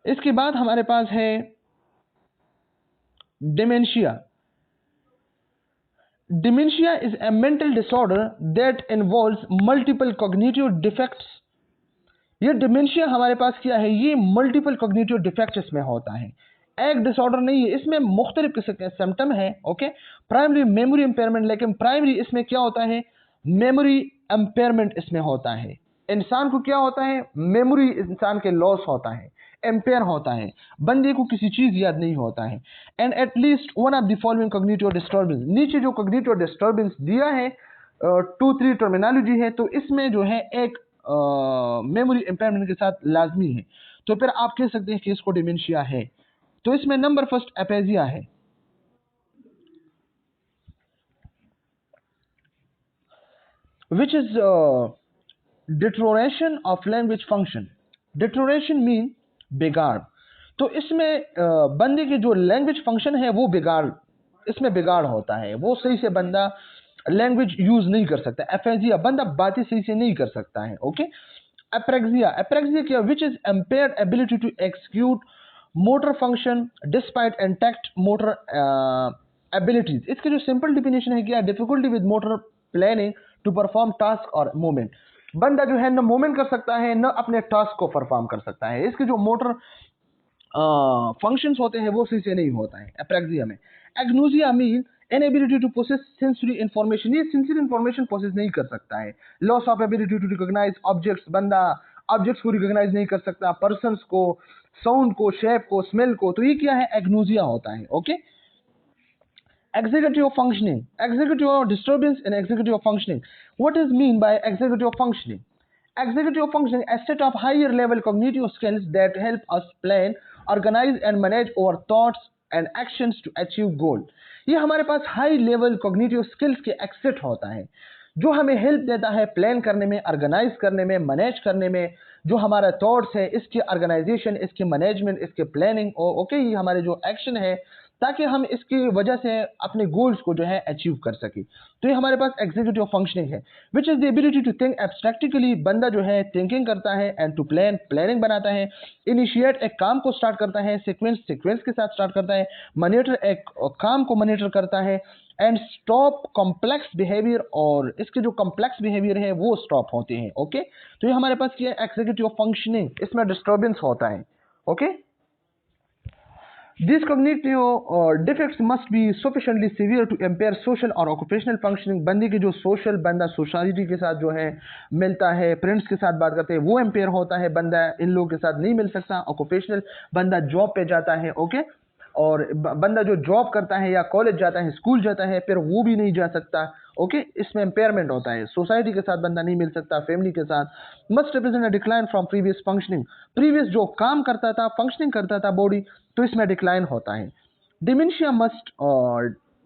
Speaker 1: इसके बाद हमारे पास है dementia. Dementia is a mental disorder that involves multiple cognitive defects. ये डिमेंशिया हमारे पास क्या है, ये मल्टीपल कॉग्निटिव डिफेक्ट्स इसमें होता है, एक डिसऑर्डर नहीं है, इसमें मुख्तलिफ किस्म के सिम्टम है, ओके। प्राइमरी मेमोरी इम्पेयरमेंट, लेकिन प्राइमरी इसमें क्या होता है, मेमोरी इम्पेयरमेंट इसमें होता है। इंसान को क्या होता है, मेमोरी इंसान के लॉस होता है, एम्पेयर होता है, बंदे को किसी चीज याद नहीं होता है। And at least one of the following cognitive disturbance, नीचे जो कॉग्निटिव डिस्टर्बेंस दिया है 2-3 टर्मिनोलॉजी है, तो इसमें जो है एक मेमोरी इम्पेयरमेंट के साथ लाजमी है, तो फिर आप कह सकते हैं कि इसको डिमेंशिया है। तो इसमें नंबर फर्स्ट एपेजिया है, which is deterioration of language function. Deterioration mean बिगाड़, तो इसमें बंदे के जो लैंग्वेज फंक्शन है वो बिगाड़, इसमें बिगाड़ होता है, वो सही से बंदा लैंग्वेज यूज नहीं कर सकता। एफेजिया, बंदा बातें सही से नहीं कर सकता है, ओके। एप्रेक्सिया, एप्रेक्सिया क्या, which is impaired ability to execute motor function despite intact motor abilities. इसकी जो सिंपल डिफिनेशन है क्या, difficulty with motor planning to perform task और मूवमेंट, बंदा जो है न मूवमेंट कर सकता है न अपने टास्क को परफॉर्म कर सकता है, इसके जो मोटर फंक्शंस होते हैं वो सही से नहीं होता है एप्रेक्सिया में। Agnosia mean inability to process sensory information, ये सेंसरी इंफॉर्मेशन प्रोसेस नहीं कर सकता है। Loss of ability to recognise objects, बंदा ऑब्जेक्ट्स को रिकॉग्नाइज नहीं कर सकता, पर्सन्स को, साउंड को, शेप को, स्मेल को, तो ये क्या है, एग्नोसिया होता है, okay. Executive functioning, executive disturbance in executive functioning. What is mean by executive functioning? Executive functioning is a set of higher level cognitive skills that help us plan, organize and manage our thoughts and actions to achieve goal. ये हमारे पास high level cognitive skills के एक्सेट होता है, जो हमें help देता है plan करने में, ऑर्गेनाइज करने में, मैनेज करने में, जो हमारा थॉट्स है इसकी ऑर्गेनाइजेशन, इसकी मैनेजमेंट, इसके प्लानिंग, ओके, ये हमारे जो एक्शन है, ताकि हम इसकी वजह से अपने गोल्स को जो है अचीव कर सके। तो ये हमारे पास एग्जीक्यूटिव फंक्शनिंग है, which is the ability to think abstractly, बंदा जो है थिंकिंग करता है, एंड टू प्लान, प्लानिंग बनाता है, इनिशिएट, एक काम को स्टार्ट करता है, सीक्वेंस के साथ स्टार्ट करता है, मॉनिटर, एक काम को मॉनिटर करता है, एंड स्टॉप कॉम्प्लेक्स बिहेवियर, और इसके जो कॉम्प्लेक्स बिहेवियर है वो स्टॉप होते हैं, ओके। तो ये हमारे पास क्या है, एग्जीक्यूटिव फंक्शनिंग, इसमें डिस्टर्बेंस होता है, okay. These cognitive defects must be sufficiently severe to impair social और occupational functioning। बंदे की जो सोशल, बंदा सोसाइटी के साथ जो है मिलता है, फ्रेंड्स के साथ बात करते हैं, वो इम्पेयर होता है, बंदा इन लोगों के साथ नहीं मिल सकता। ऑक्यूपेशनल, बंदा जॉब पे जाता है, ओके, और बंदा जो जॉब करता है या कॉलेज जाता है, स्कूल जाता है, फिर वो भी नहीं जा सकता, ओके, इसमें इम्पेयरमेंट होता है। सोसाइटी के साथ बंदा नहीं मिल सकता, फैमिली के साथ। Must represent a decline from previous functioning. Previous जो काम करता था, फंक्शनिंग करता था बॉडी, तो इसमें डिक्लाइन होता है। Dementia must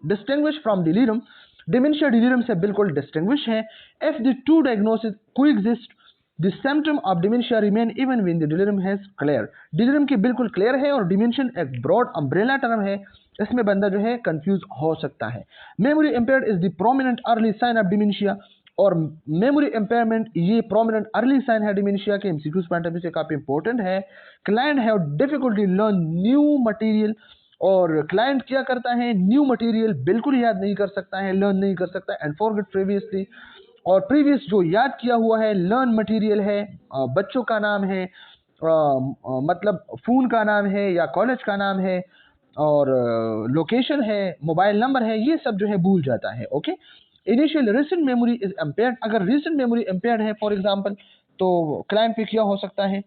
Speaker 1: distinguish from delirium. Dementia delirium से बिल्कुल डिस्टिंग्विश है। If the two diagnosis coexist, the symptom of dementia remain even when the delirium has clear. Delirium की बिल्कुल क्लियर है और डिमेंशन एक ब्रॉड अम्ब्रेला टर्म है, इसमें बंदा जो है कंफ्यूज हो सकता है। Memory impaired is the prominent early sign of dementia. और मेमोरी इम्पेयरमेंट ये प्रोमिनेंट अर्ली साइन है डिमेंशिया के, एमसीक्यूज पॉइंट ऑफ व्यू से काफी इंपॉर्टेंट है। Client have difficulty learn new material. और क्लाइंट क्या करता है, न्यू मटेरियल बिल्कुल याद नहीं कर सकता है, लर्न नहीं कर सकता, एंड फॉरगेट प्रीवियसली। और प्रीवियस जो याद किया हुआ है, लर्न मटेरियल है, बच्चों का नाम है, मतलब फोन का नाम है या कॉलेज का नाम है, और लोकेशन है, मोबाइल नंबर है, ये सब जो है भूल जाता है, okay. Initial recent memory is impaired. अगर रिसेंट मेमोरी इम्पेयर्ड है फॉर एग्जांपल, तो क्लाइंट पे क्या हो सकता है,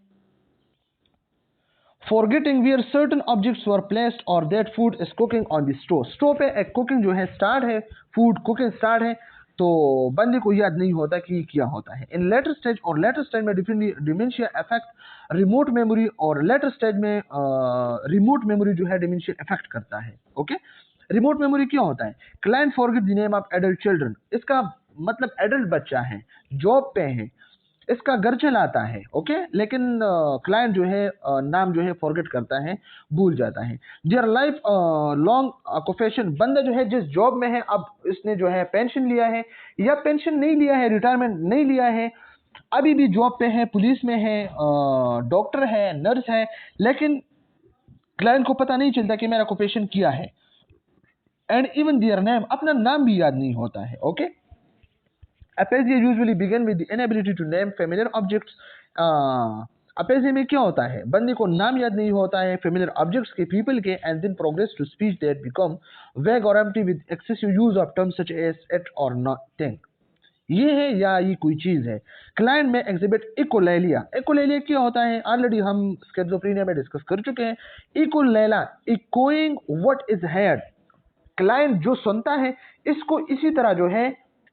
Speaker 1: forgetting where certain objects were placed और that food is cooking on the stove. Stove पे एक कुकिंग जो है स्टार्ट है, फूड कुकिंग स्टार्ट है, तो बंदे को याद नहीं होता कि क्या होता है। इन लेटर स्टेज, और लेटर स्टेज में डिमेंशिया अफेक्ट रिमोट मेमोरी, और लेटर स्टेज में रिमोट मेमोरी जो है डिमेंशिया अफेक्ट करता है, ओके। रिमोट मेमोरी क्या होता है, client forget the name of adult children. इसका मतलब एडल्ट बच्चा है, जॉब पे है, इसका घर चलाता है, ओके, लेकिन क्लाइंट जो है नाम जो है फॉरगेट करता है, भूल जाता है। Their life long occupation. बंदा जो है जिस जॉब में है, अब इसने जो है पेंशन लिया है या पेंशन नहीं लिया है, रिटायरमेंट नहीं लिया है, अभी भी जॉब पे है, पुलिस में है, डॉक्टर है, नर्स है, लेकिन क्लाइंट को पता नहीं चलता कि मेरा ऑक्यूपेशन क्या है। एंड इवन देयर नेम, अपना नाम भी याद नहीं होता है, okay. Aphasia usually begin with the inability to name familiar objects. Aphasia में क्या होता है, बंदे को नाम याद नहीं होता है familiar objects के, people के, and then progress to speech that become vague or empty with excessive use of terms such as it or nothing. ये है या ये कोई चीज है। क्लाइंट में एग्जिबिट इकोलेलिया। इकोलेलिया क्या होता है, ऑलरेडी हम स्किज़ोफ्रेनिया में डिस्कस कर चुके हैं। इकोलेला, इकोइंग व्हाट इज हेard। क्लाइंट जो सुनता है इसको इसी तरह जो है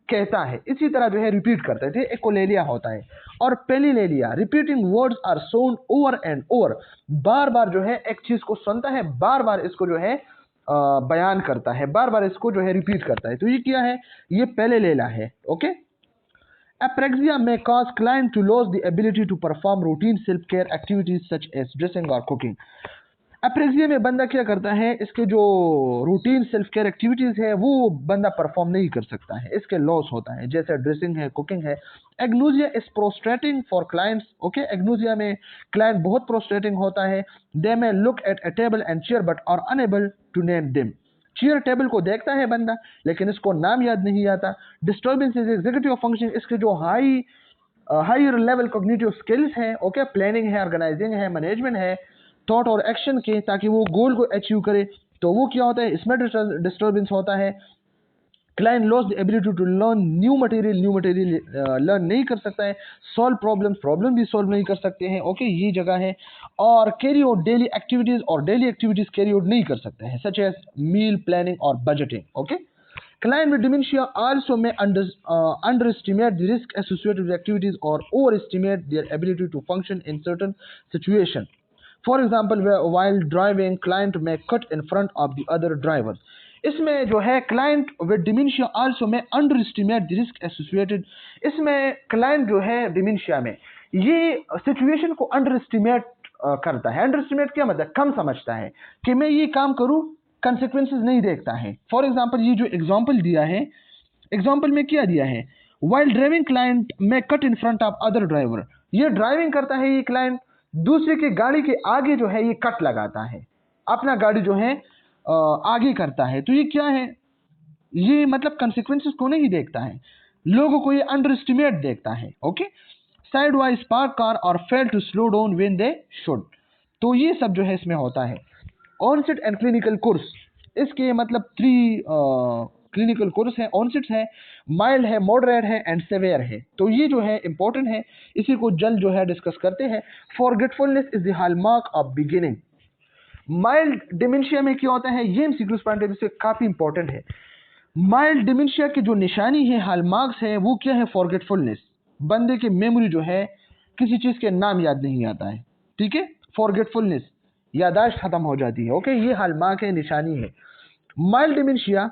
Speaker 1: कहता है, इसी तरह जो है रिपीट करता है, एकोलेलिया होता है। और palilalia, repeating words or sound over and over. बार बार जो है एक चीज को सुनता है, बार बार इसको जो है बयान करता है, बार बार इसको जो है रिपीट करता है, तो ये क्या है, ये पेलिलेला है, okay. Apraxia may cause client to lose the ability to perform routine self-care activities such as dressing or cooking. Apraxia में बंदा क्या करता है, इसके जो रूटीन सेल्फ केयर एक्टिविटीज है वो बंदा परफॉर्म नहीं कर सकता है, इसके लॉस होता है, जैसे ड्रेसिंग है, कुकिंग है। Agnosia is prostrating for clients, okay. Agnosia में क्लाइंट बहुत प्रोस्ट्रेटिंग होता है। They may look at a table and chair but are unable to name them. Chair table को देखता है बंदा, लेकिन इसको नाम याद नहीं आता। डिस्टर्बेंस इज एग्जीक्यूटिव फंक्शन, इसके जो हायर लेवल कॉग्निटिव स्किल्स हैं, ओके, प्लानिंग है, ऑर्गेनाइजिंग है, मैनेजमेंट है, थॉट और एक्शन के, ताकि वो गोल को अचीव करे, तो वो क्या होता है, इसमें डिस्टर्बेंस होता है। Client loss the ability to learn new material learn नहीं कर सकता है। सॉल्व प्रॉब्लम भी सॉल्व नहीं कर सकते हैं, ओके, ये जगह है। और कैरी आउट डेली एक्टिविटीज, और डेली एक्टिविटीज कैरी आउट नहीं कर सकते हैं, सच एज मील प्लानिंग और budgeting, okay. Client with dementia also may underestimate the risk associated with activities or overestimate their ability to function in certain situations. For example, while driving, client may cut in front of the other drivers. इसमें जो है client with dementia also may underestimate the risk associated. इसमें client जो है dementia में ये situation को underestimate करता है। underestimate क्या मतलब, कम समझता है कि मैं ये काम करूँ, कंसिक्वेंसेस नहीं देखता है। फॉर एग्जाम्पल, ये जो एग्जाम्पल दिया है, एग्जाम्पल में क्या दिया है, वाइल ड्राइविंग क्लाइंट में cut in front of other driver. ये ड्राइविंग करता है, ये क्लाइंट दूसरे की गाड़ी के आगे जो है ये कट लगाता है, अपना गाड़ी जो है आगे करता है, तो ये क्या है, ये मतलब कंसिक्वेंसेस को नहीं देखता है, लोगों को ये अंडर एस्टिमेट देखता है, okay. Side wise park car और fail to slow down when they should, तो ये सब जो है इसमें होता है। ऑनसेट एंड क्लिनिकल कोर्स, इसके मतलब 3 क्लिनिकल कोर्स है, ऑनसेट्स है, माइल्ड है, मॉडरेट है एंड सेवियर है। तो ये जो है इंपॉर्टेंट है, इसी को जल्द जो है डिस्कस करते हैं। Forgetfulness is the hallmark of beginning. Mild dementia में क्या होता है, ये एमसीक्यूज पॉइंट ऑफ व्यू से काफी इंपॉर्टेंट है। माइल्ड डिमेंशिया की जो निशानी है, हॉलमार्क्स है, वो क्या है, फॉरगेटफुलनेस, बंदे की मेमोरी जो है किसी चीज के नाम याद नहीं आता है, ठीक है, फॉरगेटफुलनेस, यादाश्त खत्म हो जाती है, ओके, ये हॉलमार्क है, निशानी है। Mild dementia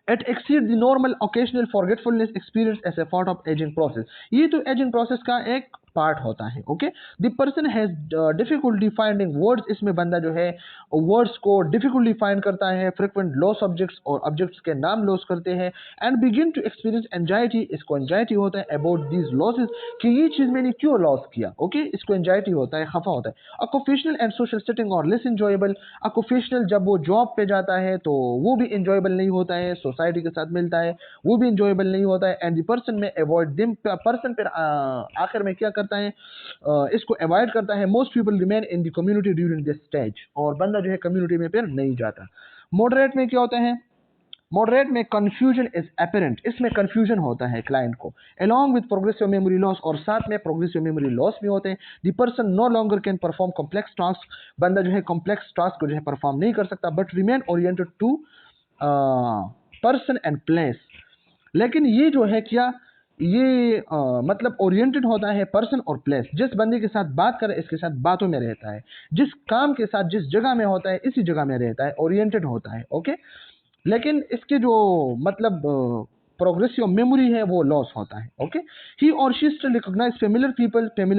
Speaker 1: it exceeds the normal occasional forgetfulness experience as a part of aging process। ये तो एजिंग प्रोसेस का एक पार्ट होता है, okay. The person has difficulty finding words, इसमें बंदा जो है वर्ड्स को डिफिकल्टी फाइंड करता है, फ्रिक्वेंट लॉस ऑब्जेक्ट्स और ऑब्जेक्ट्स के नाम लॉस करते हैं, and begin to experience anxiety, इसको एंजाइटी होता है अबाउट दीज लॉसेस, कि ये चीज मैंने क्यों लॉस किया, ओके, इसको एंजाइटी होता है, खफा होता है। ऑक्यूपेशनल एंड सोशल सेटिंग और लेस इंजॉयबल, ऑक्यूपेशनल जब वो जॉब पे जाता है तो वो भी इंजॉयबल नहीं होता है, सोसाइटी के साथ मिलता है वो भी इंजॉयबल नहीं होता है, एंड द पर्सन में अवॉइड दिम, पर्सन फिर आखिर में क्या करता है, इसको अवॉइड करता है। Most people remain in the community during this stage, और बंदा जो है कम्युनिटी में फिर नहीं जाता। मॉडरेट में क्या होता है, मॉडरेट में कंफ्यूजन इज अपेरेंट, इसमें कंफ्यूजन होता है क्लाइंट को, along with progressive memory loss, और साथ में प्रोग्रेसिव मेमोरी लॉस भी होते हैं। The person no longer can perform complex task, बंदा जो है कॉम्प्लेक्स टास्क को जो है परफॉर्म नहीं कर सकता, but remain oriented to person and place. लेकिन ये जो है क्या, ये मतलब ओरिएंटेड होता है पर्सन और प्लेस, जिस बंदे के साथ बात करे इसके साथ बातों में रहता है, जिस काम के साथ जिस जगह में होता है इसी जगह में रहता है, ओरिएंटेड होता है, ओके। लेकिन इसके जो मतलब प्रोग्रेसिव मेमोरी है वो लॉस होता है, ओके। ही और she still recognise familiar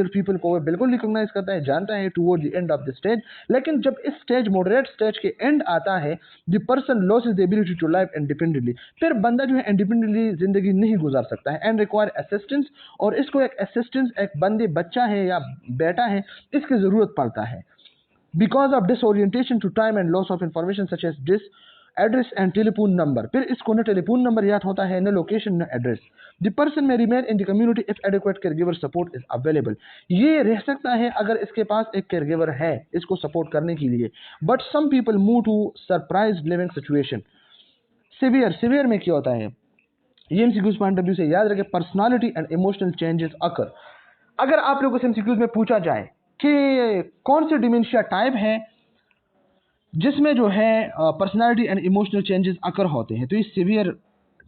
Speaker 1: people को वो बिल्कुल रिकॉग्नाइज करता है, जानता है toward the end of the stage. लेकिन जब इस स्टेज मॉडरेट स्टेज के एंड आता है, the person loses the ability to live independently, फिर बंदा जो है इंडिपेंडेंटली जिंदगी नहीं गुजार सकता है, एंड रिक्वायर असिस्टेंस, और इसको एक असिस्टेंस, एक बंदे बच्चा है या बेटा है, इसकी जरूरत पड़ता है, because of disorientation to time and loss of information such as this address and telephone number, फिर इसको न टेलीफोन नंबर याद होता है, न लोकेशन, न एड्रेस। द पर्सन में remain in the community if adequate caregiver support is available, ये रह सकता है अगर इसके पास एक केयरगिवर है इसको सपोर्ट करने के लिए। But some people move to surprise living situation. Severe में क्या होता है, ये एमसीक्यूज पॉइंट ऑफ व्यू से याद रखें, पर्सनालिटी एंड इमोशनल चेंजेस अकर। अगर आप लोगों से एमसीक्यूज में पूछा जाए कि कौन से डिमेंशिया टाइप है जिसमें जो है पर्सनालिटी एंड इमोशनल चेंजेस अकर होते हैं, तो ये सिवियर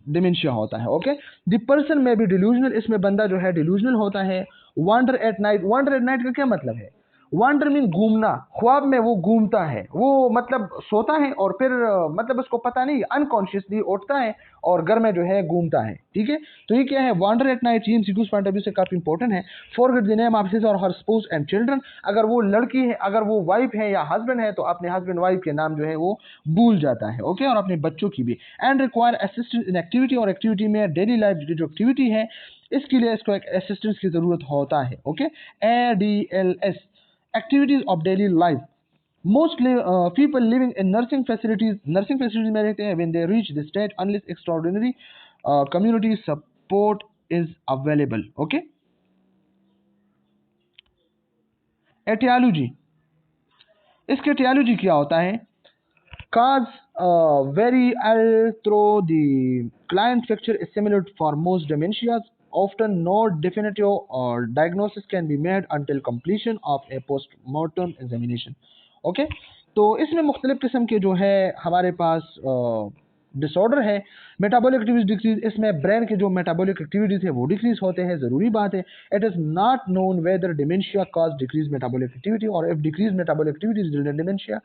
Speaker 1: डिमेंशिया होता है, ओके। द पर्सन में भी डिल्यूजनल, इसमें बंदा जो है डिल्यूजनल होता है। Wander at night, wander at night का क्या मतलब है, वांडर मीन घूमना, ख्वाब में वो घूमता है, वो मतलब सोता है और फिर मतलब उसको पता नहीं, अनकॉन्शियसली उठता है और घर में जो है घूमता है, ठीक है। तो ये क्या है, वांडर एट नाइट, ये एमसीक्यूज पॉइंट ऑफ व्यू से काफी इंपॉर्टेंट है। Forget the name of his और हर स्पाउस एंड चिल्ड्रन, अगर वो लड़की है, अगर वो वाइफ है या हस्बैंड है, तो अपने हस्बैंड वाइफ के नाम जो है वो भूल जाता है, ओके, और अपने बच्चों की भी। And require assistance in activity, और एक्टिविटी में डेली लाइफ की जो एक्टिविटी है इसके लिए इसको एक असिस्टेंस की जरूरत होता है, okay. ADLS, activities of daily life। Most people living in nursing facilities में रहते हैं when they reach this stage unless extraordinary community support is available, okay। Etiology, इसके एटियोलॉजी क्या होता है, cause very through the client picture is similar for most dementias, often no definitive or diagnosis can be made until completion of a post-mortem examination, okay। तो इसमें मुख्तलिफ किस्म के जो है हमारे पास डिसऑर्डर है। मेटाबॉलिक एक्टिविटीज डिक्रीज, इसमें ब्रेन के जो मेटाबॉलिक एक्टिविटीज है वो डिक्रीज होते हैं, जरूरी बात है। It is not known whether dementia cause decrease metabolic activity और if decrease metabolic activities dementia.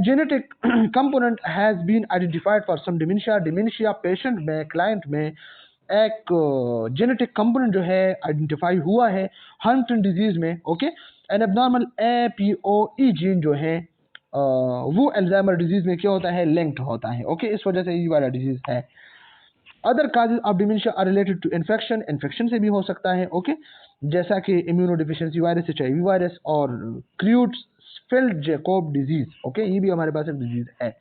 Speaker 1: Genetic component has been identified for some dementia, dementia patient में, क्लाइंट में एक जेनेटिक कंपोनेंट जो है आइडेंटिफाई हुआ है हंटिंगटन डिजीज में, okay. An abnormal APOE gene जो है वो अल्जाइमर डिजीज में क्या होता है, लिंक्ड होता है, ओके, इस वजह से ये वाला डिजीज है। Other causes of dementia are related to infection, infection से भी हो सकता है, ओके, जैसा कि इम्यूनोडिफिशियंसी वायरस, HIV वायरस और क्रूट्सफेल्ड-जैकोब डिजीज, ओके, ये भी हमारे पास एक डिजीज है।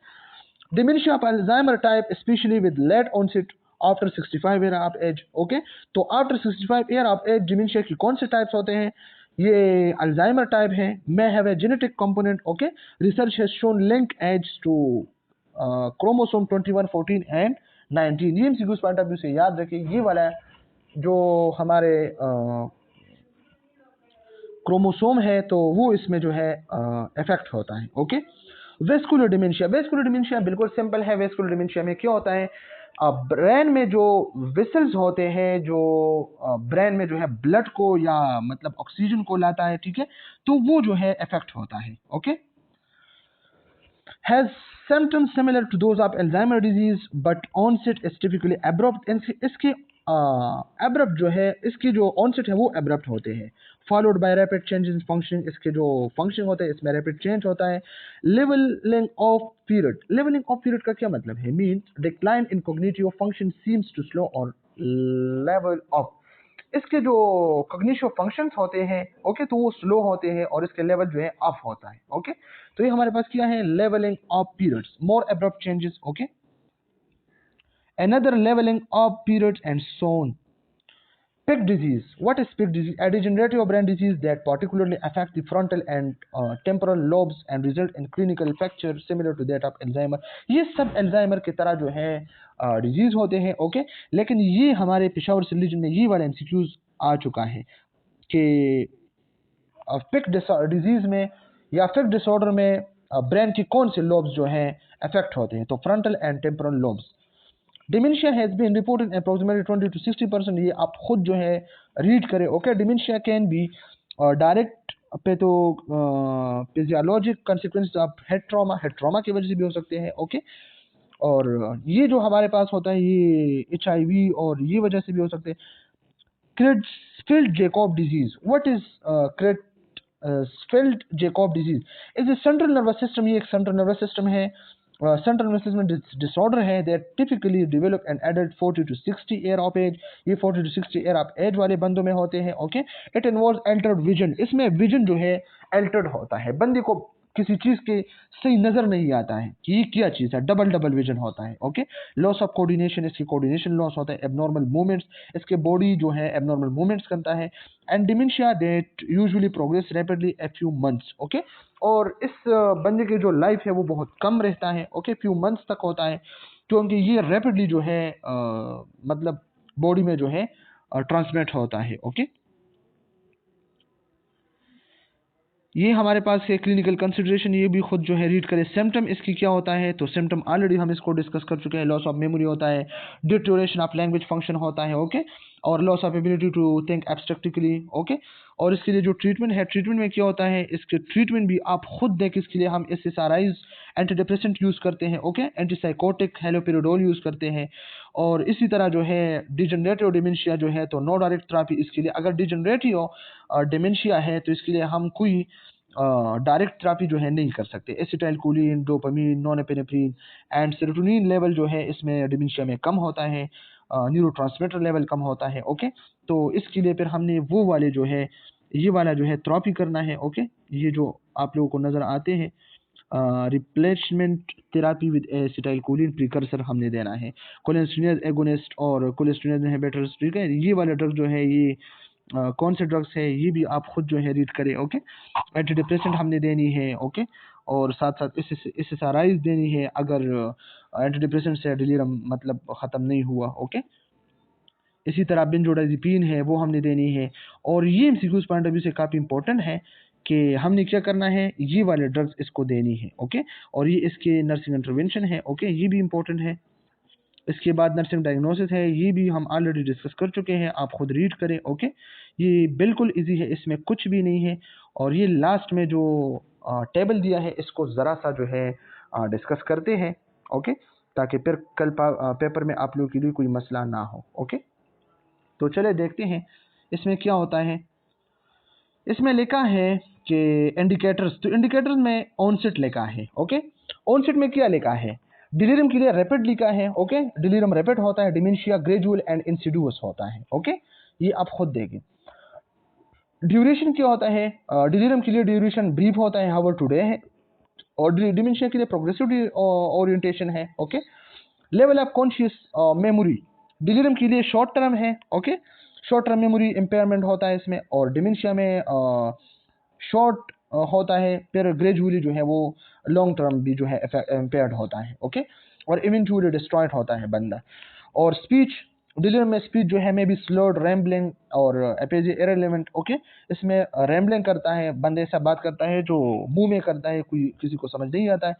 Speaker 1: Dementia of Alzheimer type specially with late onset after 65 year of age, okay. तो after 65 year of age dementia की कौन से टाइप्स होते हैं, ये अल्जाइमर टाइप है, may have a genetic component, okay? Research has shown link age to chromosome 21, 14 and 19। ये MCQ point of view से याद रखिए, ये वाला जो हमारे क्रोमोसोम है तो वो इसमें जो है इफेक्ट होता है, okay? Vascular dementia, vascular dementia बिल्कुल सिंपल है। वेस्कुलर डिमेंशिया में क्या होता है, ब्रेन में जो वेसल्स होते हैं, जो ब्रेन में जो है ब्लड को या मतलब ऑक्सीजन को लाता है, ठीक है, तो वो जो है इफेक्ट होता है, okay? has symptoms similar to those of Alzheimer disease but onset is typically abrupt। इसके abrupt जो है, इसकी जो onset है वो abrupt होते हैं, followed by rapid changes in functioning। इसके जो functioning होता है इसमें rapid change होता है। leveling of period, leveling of period का क्या मतलब है, means decline in cognitive function seems to slow or level off। इसके जो कॉग्निटिव फंक्शंस होते हैं, ओके, तो वो स्लो होते हैं और इसके लेवल जो है ऑफ होता है, ओके? तो ये हमारे पास क्या है, levelling of periods, more abrupt changes, okay? Another levelling of periods and so on. Pick disease. What is Pick disease? A degenerative brain disease that particularly affects the frontal and temporal lobes and result in clinical picture similar to that of Alzheimer। ये सब Alzheimer की तरह जो है disease होते हैं, okay? लेकिन ये हमारे पेशावर से रिलीजन में ये वाला एमसीक्यूज आ चुका है कि पिक डिजीज में या पिक डिसऑर्डर में ब्रेन की कौन से लोब्स जो हैं अफेक्ट होते हैं, तो frontal and temporal lobes. Dementia has been reported approximately 20 to 60%। ये आप खुद जो है रीड करें, okay? Dementia can be direct physiologic consequence of head trauma की वजह से भी हो सकते हैं, ओके? और ये जो हमारे पास होता है ये HIV और ये वजह से भी हो सकते हैं। Creutzfeldt-Jakob disease, what is Creutzfeldt-Jakob disease? इस सेंट्रल नर्वस सिस्टम, ये एक सेंट्रल नर्वस सिस्टम है, सेंट्रल नर्वस सिस्टम डिसऑर्डर है that typically develop an adult 40 to 60 year of age. ये 40 to 60 ईयर ऑफ एज वाले बंदों में होते हैं, okay? It involves Altered vision. इसमें विजन जो है अल्टर्ड होता है, बंदे को किसी चीज के सही नजर नहीं आता है कि ये क्या चीज है, डबल विजन होता है, ओके? लॉस ऑफ कोऑर्डिनेशन, इसकी कोऑर्डिनेशन लॉस होता है। एबनॉर्मल मूवमेंट्स, इसके बॉडी जो है एबनॉर्मल मूवमेंट्स करता है। And dementia that usually progress rapidly a few months, okay? और इस बंदे की जो लाइफ है वो बहुत कम रहता है, ओके? फ्यू मंथ्स तक होता है, क्योंकि ये रैपिडली जो है मतलब बॉडी में जो है ट्रांसमिट होता है, ओके? ये हमारे पास है क्लिनिकल कंसिडरेशन, ये भी खुद जो है रीड करें। सिम्टम इसकी क्या होता है, तो सिम्टम ऑलरेडी हम इसको डिस्कस कर चुके हैं। लॉस ऑफ मेमोरी होता है, डिटोरेशन ऑफ लैंग्वेज फंक्शन होता है, ओके? और loss of ability to think abstractly, okay? और इसके लिए जो ट्रीटमेंट है, ट्रीटमेंट में क्या होता है, इसके ट्रीटमेंट भी आप खुद देख, इसके लिए हम SSRIs एंटीडिप्रेसेंट यूज़ करते हैं, ओके? एंटीसाइकोटिक हेलोपेरिडोल यूज़ करते हैं। और इसी तरह जो है डिजनरेटिव डिमेंशिया जो है तो नो डायरेक्ट थेरेपी इसके लिए। अगर डिजनरेटिव डिमेंशिया है तो इसके लिए हम कोई डायरेक्ट थेरेपी जो है नहीं कर सकते। Acetylcholine, dopamine, norepinephrine and serotonin level जो है इसमें डिमेंशिया में कम होता है, न्यूरोट्रांसमीटर लेवल कम होता है, ओके? तो इसके लिए फिर हमने वो वाले जो है ये वाला जो है थेरेपी करना है, ओके? ये जो आप लोगों को नज़र आते हैं replacement therapy with acetylcholine precursor हमने देना है। कोलिस्टिनियस एगोनिस्ट और कोलिस्टिनियस इनहिबिटर्स, ठीक है? ये वाले ड्रग जो है ये कौन से ड्रग्स है ये भी आप खुद जो है रीड करें, ओके? एंटी डिप्रेसेंट हमने देनी है, ओके? और साथ साथ SSRIs देनी है अगर एंटी डिप्रेसेंट से डिलीरियम मतलब ख़त्म नहीं हुआ, ओके? इसी तरह बेंजोडाइज़ेपिन है वो हमने देनी है। और ये एमसीक्यूज़ पॉइंट ऑफ व्यू से काफ़ी इंपॉर्टेंट है कि हमने क्या करना है, ये वाले ड्रग्स इसको देनी है, ओके? और ये इसके नर्सिंग इंटरवेंशन है, ओके? ये भी इंपॉर्टेंट है। इसके बाद नर्सिंग डायग्नोसिस है, ये भी हम ऑलरेडी डिस्कस कर चुके हैं, आप खुद रीड करें, ओके? ये बिल्कुल इजी है, इसमें कुछ भी नहीं है। और ये लास्ट में जो टेबल दिया है इसको ज़रा सा जो है डिस्कस करते हैं, ओके? ताकि फिर कल पेपर में आप लोगों के लिए कोई मसला ना हो, ओके? तो चले देखते हैं इसमें क्या होता है। इसमें लिखा है कि इंडिकेटर्स, तो इंडिकेटर्स में ऑनसेट लिखा है, ओके? ऑनसेट में क्या लिखा है, डिलीरियम के लिए रैपिड लिखा है, ओके? डिलीरियम रैपिड होता है, डिमेंशिया ग्रेजुअल एंड इंसिडियस होता है, ओके? ये आप खुद देखें। ड्यूरेशन क्या होता है, डिलीरियम के लिए ड्यूरेशन ब्रीफ होता है, हावर टुडे है, और डिमेंशिया के लिए प्रोग्रेसिव ओरिएंटेशन है, okay? Level of conscious memory delirium के लिए शॉर्ट टर्म है, okay? Short term memory impairment होता है इसमें, और डिमेंशिया में शॉर्ट होता है, फिर ग्रेजुअली जो है वो लॉन्ग टर्म भी जो है इम्पेयर्ड होता है। ओके, और इवेंचुअली डिस्ट्रॉयड होता है बंदा। और स्पीच डिलीरियम में स्पीच जो है मे बी स्लोड, रैम्बलिंग और एपेजी इररिलेवेंट। ओके, इसमें रैम्बलिंग करता है, बंदे ऐसा बात करता है जो मुंह में करता है, कोई किसी को समझ नहीं आता है।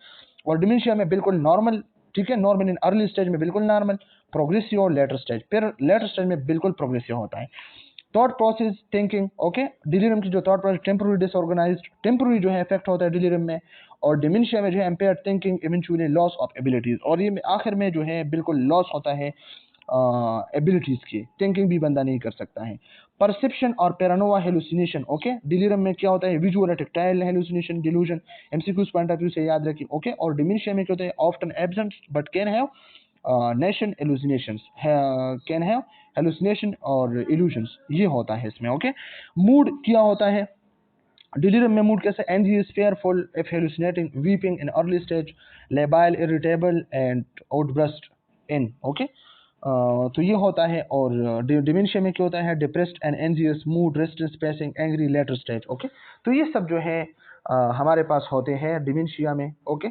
Speaker 1: और डिमेंशिया में बिल्कुल नॉर्मल, ठीक है, नॉर्मल इन अर्ली स्टेज में बिल्कुल नॉर्मल, प्रोग्रेसिव और लेटर स्टेज, फिर लेटर स्टेज में बिल्कुल प्रोग्रेसिव होता है। Thought process, thinking. Okay, delirium की जो thought process temporary disorganised, temporary जो है इफेक्ट होता है डिलीरियम में। और डिमेंशिया में जो है impaired thinking, eventually loss of abilities, और ये आखिर में जो है बिल्कुल लॉस होता है एबिलिटीज की, थिंकिंग भी बंदा नहीं कर सकता है। परसेप्शन और पैरानोवा हेलुसिनेशन। ओके, डिलीरियम में क्या होता है, विजुअल और tactile hallucination, delusion, MCQs point of view से याद रखिए। ओके, और डिमेंशिया में क्या होता है, often absent but can have नेशन इल्यूजिनेशंस, कैन हैव हेलुसिनेशन और इल्यूजन्स, ये होता है इसमें। ओके, मूड क्या होता है डिलीरियम में, मूड कैसे, anxious, fearful, if hallucinating, weeping in early stage, labile, irritable and outburst in. Okay, तो ये होता है। और डिमेंशिया में क्या होता है, depressed and anxious mood, restless pacing, angry later stage. Okay, तो ये सब जो है हमारे पास होते हैं डिमेंशिया में। ओके,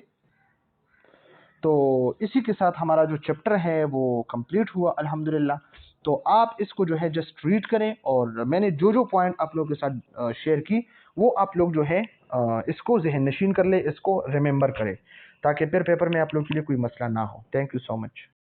Speaker 1: तो इसी के साथ हमारा जो चैप्टर है वो कंप्लीट हुआ अल्हम्दुलिल्लाह। तो आप इसको जो है जस्ट रीड करें, और मैंने जो जो पॉइंट आप लोगों के साथ शेयर की वो आप लोग जो है इसको जहन नशीन कर ले, इसको रिमेंबर करें, ताकि फिर पेपर में आप लोग के लिए कोई मसला ना हो। Thank you so much.